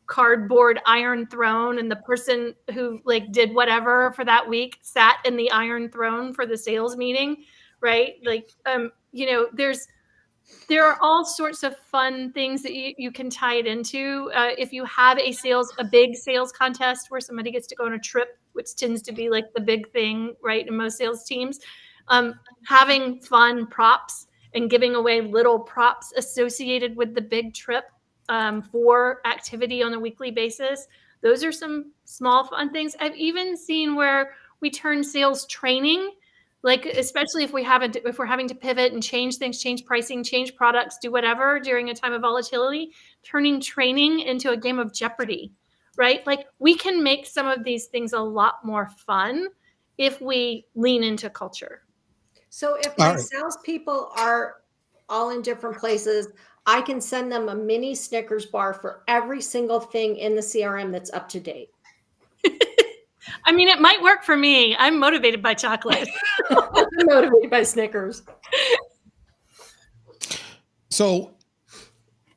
cardboard iron throne, and the person who like did whatever for that week sat in the iron throne for the sales meeting, right? Like, there are all sorts of fun things that you can tie it into. If you have a big sales contest where somebody gets to go on a trip, which tends to be like the big thing, right, in most sales teams, having fun props and giving away little props associated with the big trip for activity on a weekly basis. Those are some small fun things. I've even seen where we turn sales training, like, especially if we're having to pivot and change things, change pricing, change products, do whatever during a time of volatility, turning training into a game of Jeopardy, right? Like, we can make some of these things a lot more fun if we lean into culture. So if my salespeople are all in different places, I can send them a mini Snickers bar for every single thing in the CRM that's up to date. I mean, it might work for me. I'm motivated by chocolate. I'm motivated by Snickers. So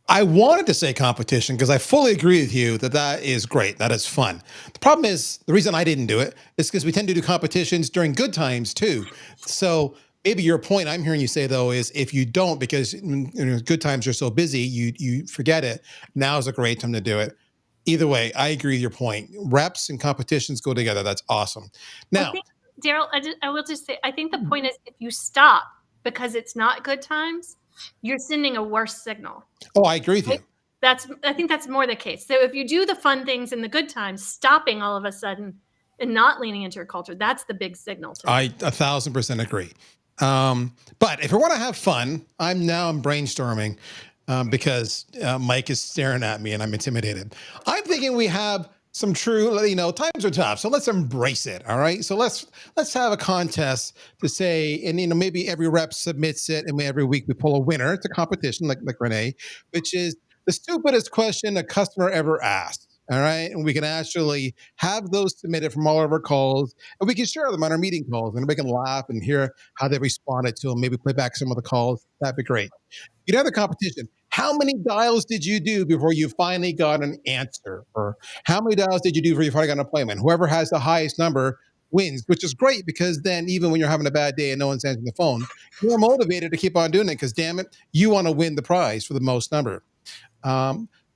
I wanted to say competition because I fully agree with you that is great. That is fun. The problem is, the reason I didn't do it is because we tend to do competitions during good times too. So maybe your point I'm hearing you say, though, is if you don't, because good times you're so busy, you forget it. Now is a great time to do it. Either way, I agree with your point. Reps and competitions go together. That's awesome. Now, Daryl, I will just say, I think the point is, if you stop because it's not good times, you're sending a worse signal. Oh, I agree with you. I think that's more the case. So if you do the fun things in the good times, stopping all of a sudden and not leaning into your culture. That's the big signal to me. I 1,000% agree. But if we want to have fun, I'm brainstorming because Mike is staring at me and I'm intimidated. I'm thinking we have some true, times are tough, so let's embrace it. All right, so let's have a contest to say, and maybe every rep submits it, and every week we pull a winner. It's a competition, like Renee, which is the stupidest question a customer ever asked. All right, and we can actually have those submitted from all of our calls, and we can share them on our meeting calls, and we can laugh and hear how they responded to them. Maybe play back some of the calls. That'd be great. You'd have the competition. How many dials did you do before you finally got an answer? Or how many dials did you do before you finally got an appointment? Whoever has the highest number wins, which is great because then even when you're having a bad day and no one's answering the phone, you're motivated to keep on doing it because, damn it, you want to win the prize for the most number.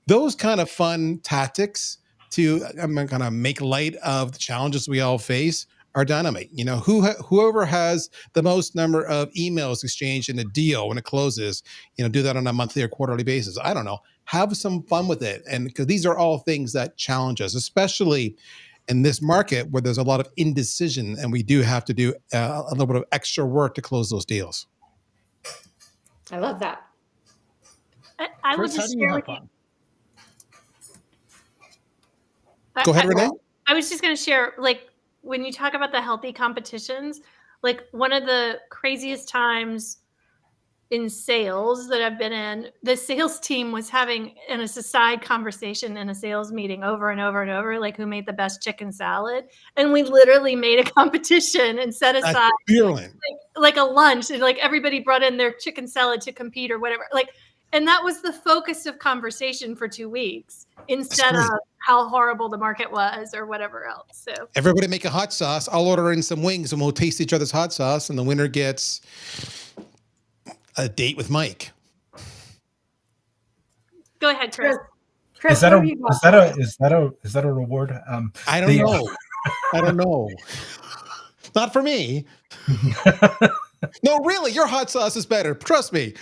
Those kind of fun tactics to kind of make light of the challenges we all face are dynamite. Whoever has the most number of emails exchanged in a deal when it closes, do that on a monthly or quarterly basis. I don't know. Have some fun with it. And because these are all things that challenge us, especially in this market where there's a lot of indecision and we do have to do a little bit of extra work to close those deals. I love that. I will Chris, how just do you share have with you. fun? Go ahead, Renee. I was just going to share, like, when you talk about the healthy competitions, like one of the craziest times in sales that I've been in, the sales team was having an aside conversation in a sales meeting over and over and over, like who made the best chicken salad. And we literally made a competition and set aside like a lunch, and like everybody brought in their chicken salad to compete or whatever. And that was the focus of conversation for 2 weeks instead of how horrible the market was or whatever else. So everybody make a hot sauce. I'll order in some wings and we'll taste each other's hot sauce, and the winner gets a date with Mike. Go ahead, Chris. Is that a reward? I don't know. I don't know. Not for me. No, really, your hot sauce is better. Trust me.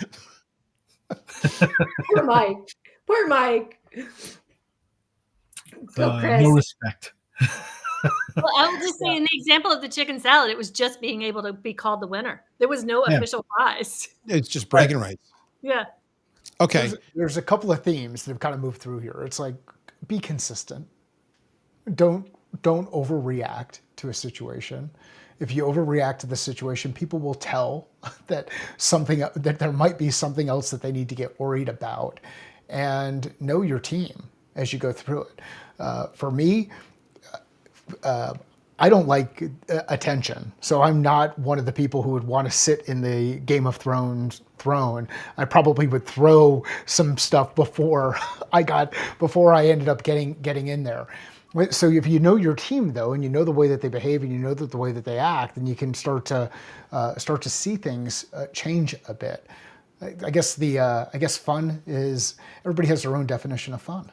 Poor Mike. Poor Mike. Go, Chris. No respect. Well, I will just say in the example of the chicken salad, it was just being able to be called the winner. There was no official prize. It's just bragging rights. Yeah. Okay. There's a couple of themes that have kind of moved through here. It's like, be consistent. Don't overreact to a situation. If you overreact to the situation, people will tell that there might be something else that they need to get worried about. And know your team as you go through it. For me, I don't like attention. So I'm not one of the people who would want to sit in the Game of Thrones throne. I probably would throw some stuff before I ended up getting in there. So if you know your team though, and you know the way that they behave, and you know the way that they act, then you can start to see things change a bit. I guess fun is, everybody has their own definition of fun.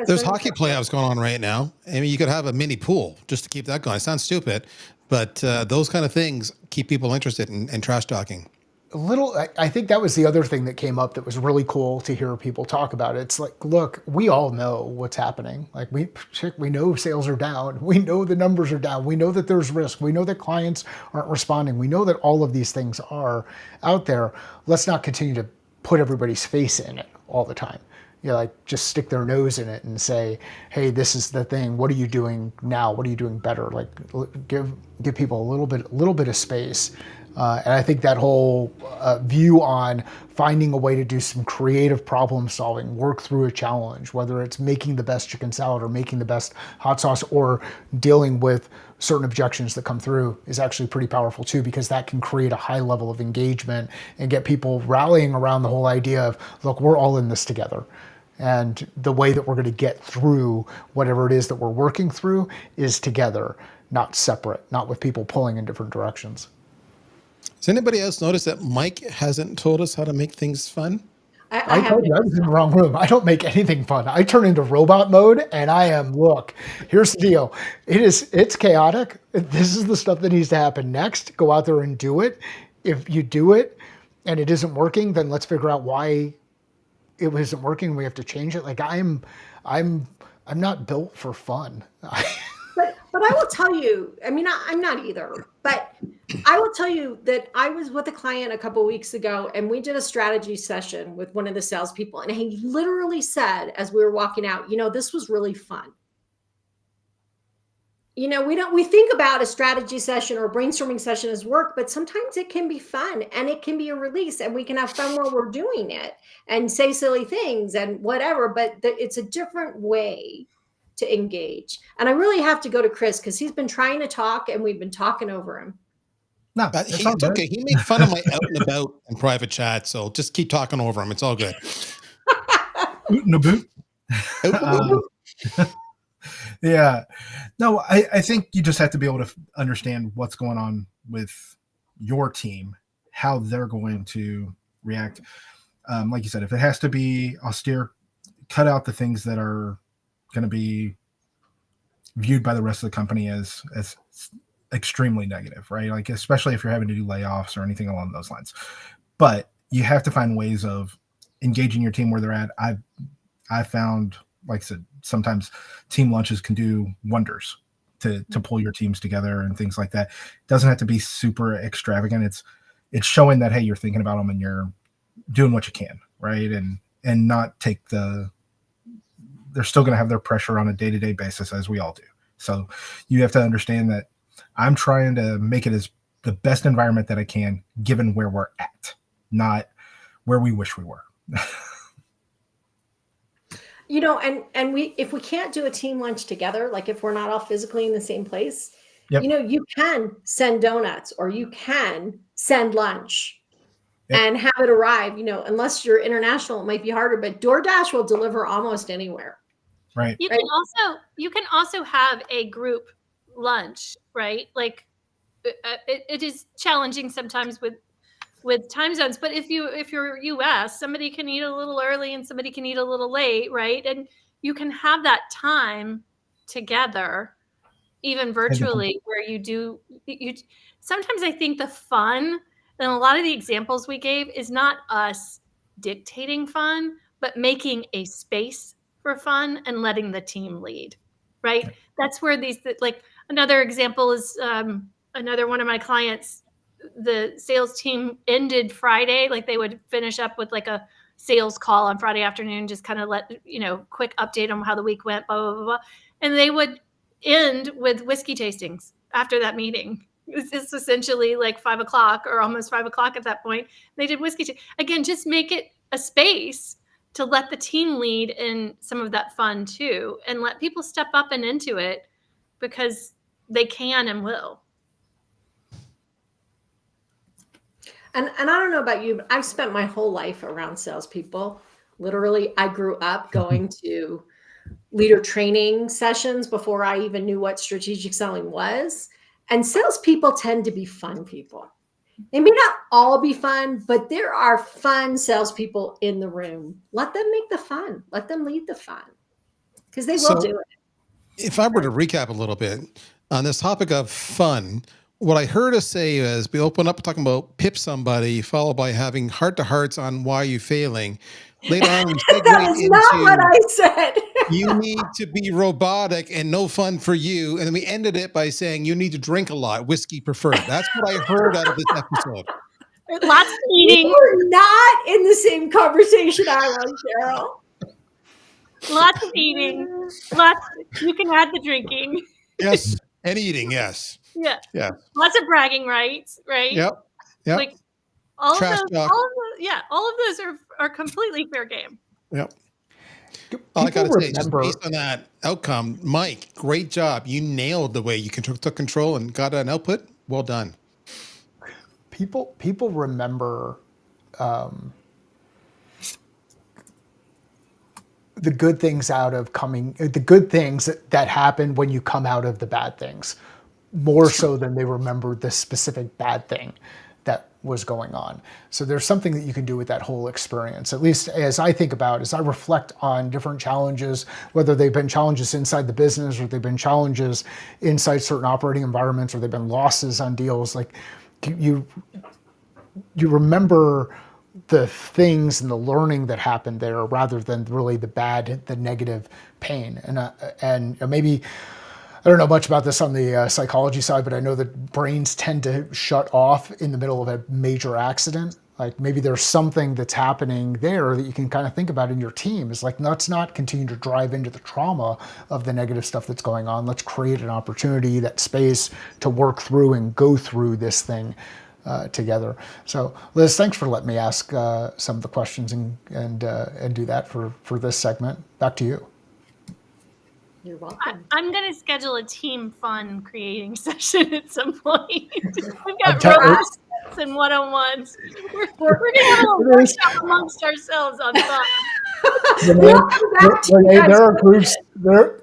There's hockey playoffs going on right now. I mean, you could have a mini pool just to keep that going. It sounds stupid, but those kind of things keep people interested in trash talking. I think that was the other thing that came up that was really cool to hear people talk about. It's like, look, we all know what's happening. Like we know sales are down. We know the numbers are down. We know that there's risk. We know that clients aren't responding. We know that all of these things are out there. Let's not continue to put everybody's face in it all the time. Like just stick their nose in it and say, hey, this is the thing. What are you doing now? What are you doing better? Like give people a little bit of space. And I think that whole view on finding a way to do some creative problem solving, work through a challenge, whether it's making the best chicken salad or making the best hot sauce or dealing with certain objections that come through, is actually pretty powerful too, because that can create a high level of engagement and get people rallying around the whole idea of, look, we're all in this together. And the way that we're going to get through whatever it is that we're working through is together, not separate, not with people pulling in different directions. Does anybody else notice that Mike hasn't told us how to make things fun? I told you I was in the wrong room. I don't make anything fun. I turn into robot mode and look, here's the deal. It's chaotic. This is the stuff that needs to happen next. Go out there and do it. If you do it and it isn't working, then let's figure out why it isn't working. We have to change it. Like I'm I'm not built for fun. But I will tell you, I mean, I'm not either, but I will tell you that I was with a client a couple of weeks ago and we did a strategy session with one of the salespeople. And he literally said, as we were walking out, this was really fun. We think about a strategy session or a brainstorming session as work, but sometimes it can be fun and it can be a release and we can have fun while we're doing it and say silly things and whatever, but it's a different way to engage. And I really have to go to Chris because he's been trying to talk and we've been talking over him. No, It's okay. He made fun of my out and about in private chat, so just keep talking over him. It's all good. Oot and a boot. Yeah. No, I think you just have to be able to understand what's going on with your team, how they're going to react. Like you said, if it has to be austere, cut out the things that are going to be viewed by the rest of the company as extremely negative, right? Like, especially if you're having to do layoffs or anything along those lines. But you have to find ways of engaging your team where they're at. I found, like I said, sometimes team lunches can do wonders to pull your teams together and things like that. It doesn't have to be super extravagant. It's showing that, hey, you're thinking about them and you're doing what you can, right? And not take they're still going to have their pressure on a day-to-day basis, as we all do. So you have to understand that I'm trying to make it as the best environment that I can, given where we're at, not where we wish we were. And if we can't do a team lunch together, like if we're not all physically in the same place, Yep. You can send donuts or you can send lunch. Yep. And have it arrive, unless you're international, it might be harder, but DoorDash will deliver almost anywhere. Right. You can also have a group lunch, right? Like it is challenging sometimes with time zones, but if you're US, somebody can eat a little early and somebody can eat a little late, right? And you can have that time together, even virtually, where you sometimes I think the fun and a lot of the examples we gave is not us dictating fun, but making a space for fun and letting the team lead, right? That's where like another example is another one of my clients, the sales team ended Friday, like they would finish up with like a sales call on Friday afternoon, just kind of let, quick update on how the week went, blah, blah, blah, blah. And they would end with whiskey tastings after that meeting. It's essentially like 5 o'clock or almost 5 o'clock at that point. They did whiskey. Again, just make it a space to let the team lead in some of that fun too, and let people step up and into it because they can and will. And I don't know about you, but I've spent my whole life around salespeople. Literally, I grew up going to leader training sessions before I even knew what strategic selling was. And salespeople tend to be fun people. They may not all be fun, but there are fun salespeople in the room. Let them make the fun. Let them lead the fun because they will do it. If I were to recap a little bit on this topic of fun, what I heard us say is we open up talking about pip somebody, followed by having heart-to-hearts on why you're failing. Later on, we segue that is not what I said. You need to be robotic and no fun for you. And then we ended it by saying you need to drink a lot, whiskey preferred. That's what I heard out of this episode. Lots of eating. You were not in the same conversation I was, Cheryl. Lots of eating. You can add the drinking. Yes. And eating, yes. Yeah. Yeah. Lots of bragging rights, right? Yep. Like all Trash of those, talk. all of those are completely fair game. Yep. All I got to say, just remember- based on that outcome, Mike, great job. You nailed the way you took control and got an output. Well done. People remember the good things the good things that happen when you come out of the bad things, more so than they remember the specific bad thing that was going on. So there's something that you can do with that whole experience, at least as I think about, as I reflect on different challenges, whether they've been challenges inside the business or they've been challenges inside certain operating environments or they've been losses on deals. Like you remember the things and the learning that happened there rather than really the negative pain. And maybe I don't know much about this on the psychology side, but I know that brains tend to shut off in the middle of a major accident. Like maybe there's something that's happening there that you can kind of think about in your team. Is like, let's not continue to drive into the trauma of the negative stuff that's going on. Let's create an opportunity, that space to work through and go through this thing together. So, Liz, thanks for letting me ask some of the questions and do that for this segment. Back to you. You're welcome. I'm going to schedule a team fun creating session at some point. We've I'm got robots and one-on-ones. We're going to have a little workshop amongst ourselves on fun. We'll come back to you guys.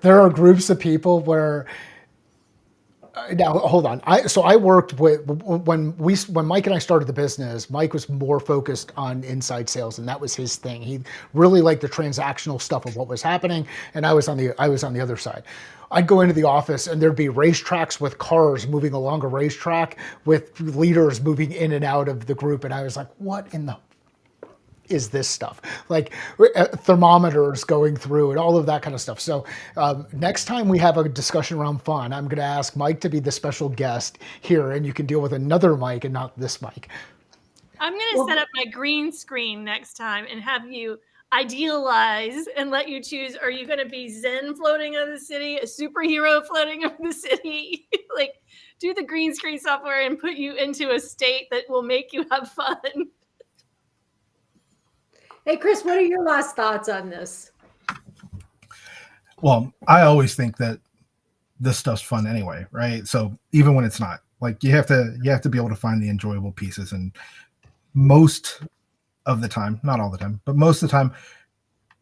There are groups of people where. Now hold on. I worked with when Mike and I started the business. Mike was more focused on inside sales, and that was his thing. He really liked the transactional stuff of what was happening, and I was on the other side. I'd go into the office, and there'd be racetracks with cars moving along a racetrack with leaders moving in and out of the group, and I was like, "What in the is this stuff?" Like thermometers going through and all of that kind of stuff. So next time we have a discussion around fun, I'm going to ask Mike to be the special guest here, and you can deal with another mic and not this mic. I'm going to set up my green screen next time and have you idealize and let you choose. Are you going to be Zen floating over the city, a superhero floating over the city? Like, do the green screen software and put you into a state that will make you have fun. Hey, Chris, what are your last thoughts on this? Well, I always think that this stuff's fun anyway, right? So even when it's not, like you have to be able to find the enjoyable pieces, and most of the time, not all the time, but most of the time,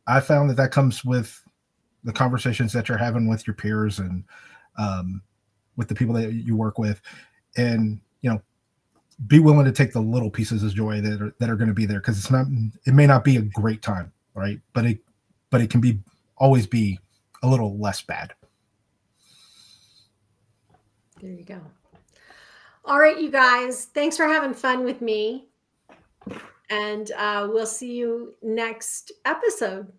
I found that comes with the conversations that you're having with your peers and with the people that you work with, and be willing to take the little pieces of joy that are going to be there, because it may not be a great time, right? But it can always be a little less bad. There you go. All right, you guys, thanks for having fun with me. And we'll see you next episode.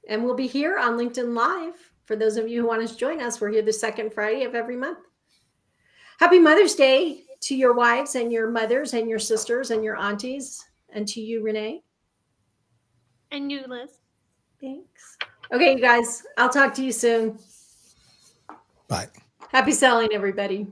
And we'll be here on LinkedIn Live. For those of you who want to join us, we're here the second Friday of every month. Happy Mother's Day to your wives and your mothers and your sisters and your aunties, and to you, Renee. And you, Liz. Thanks. Okay, you guys, I'll talk to you soon. Bye. Happy selling, everybody.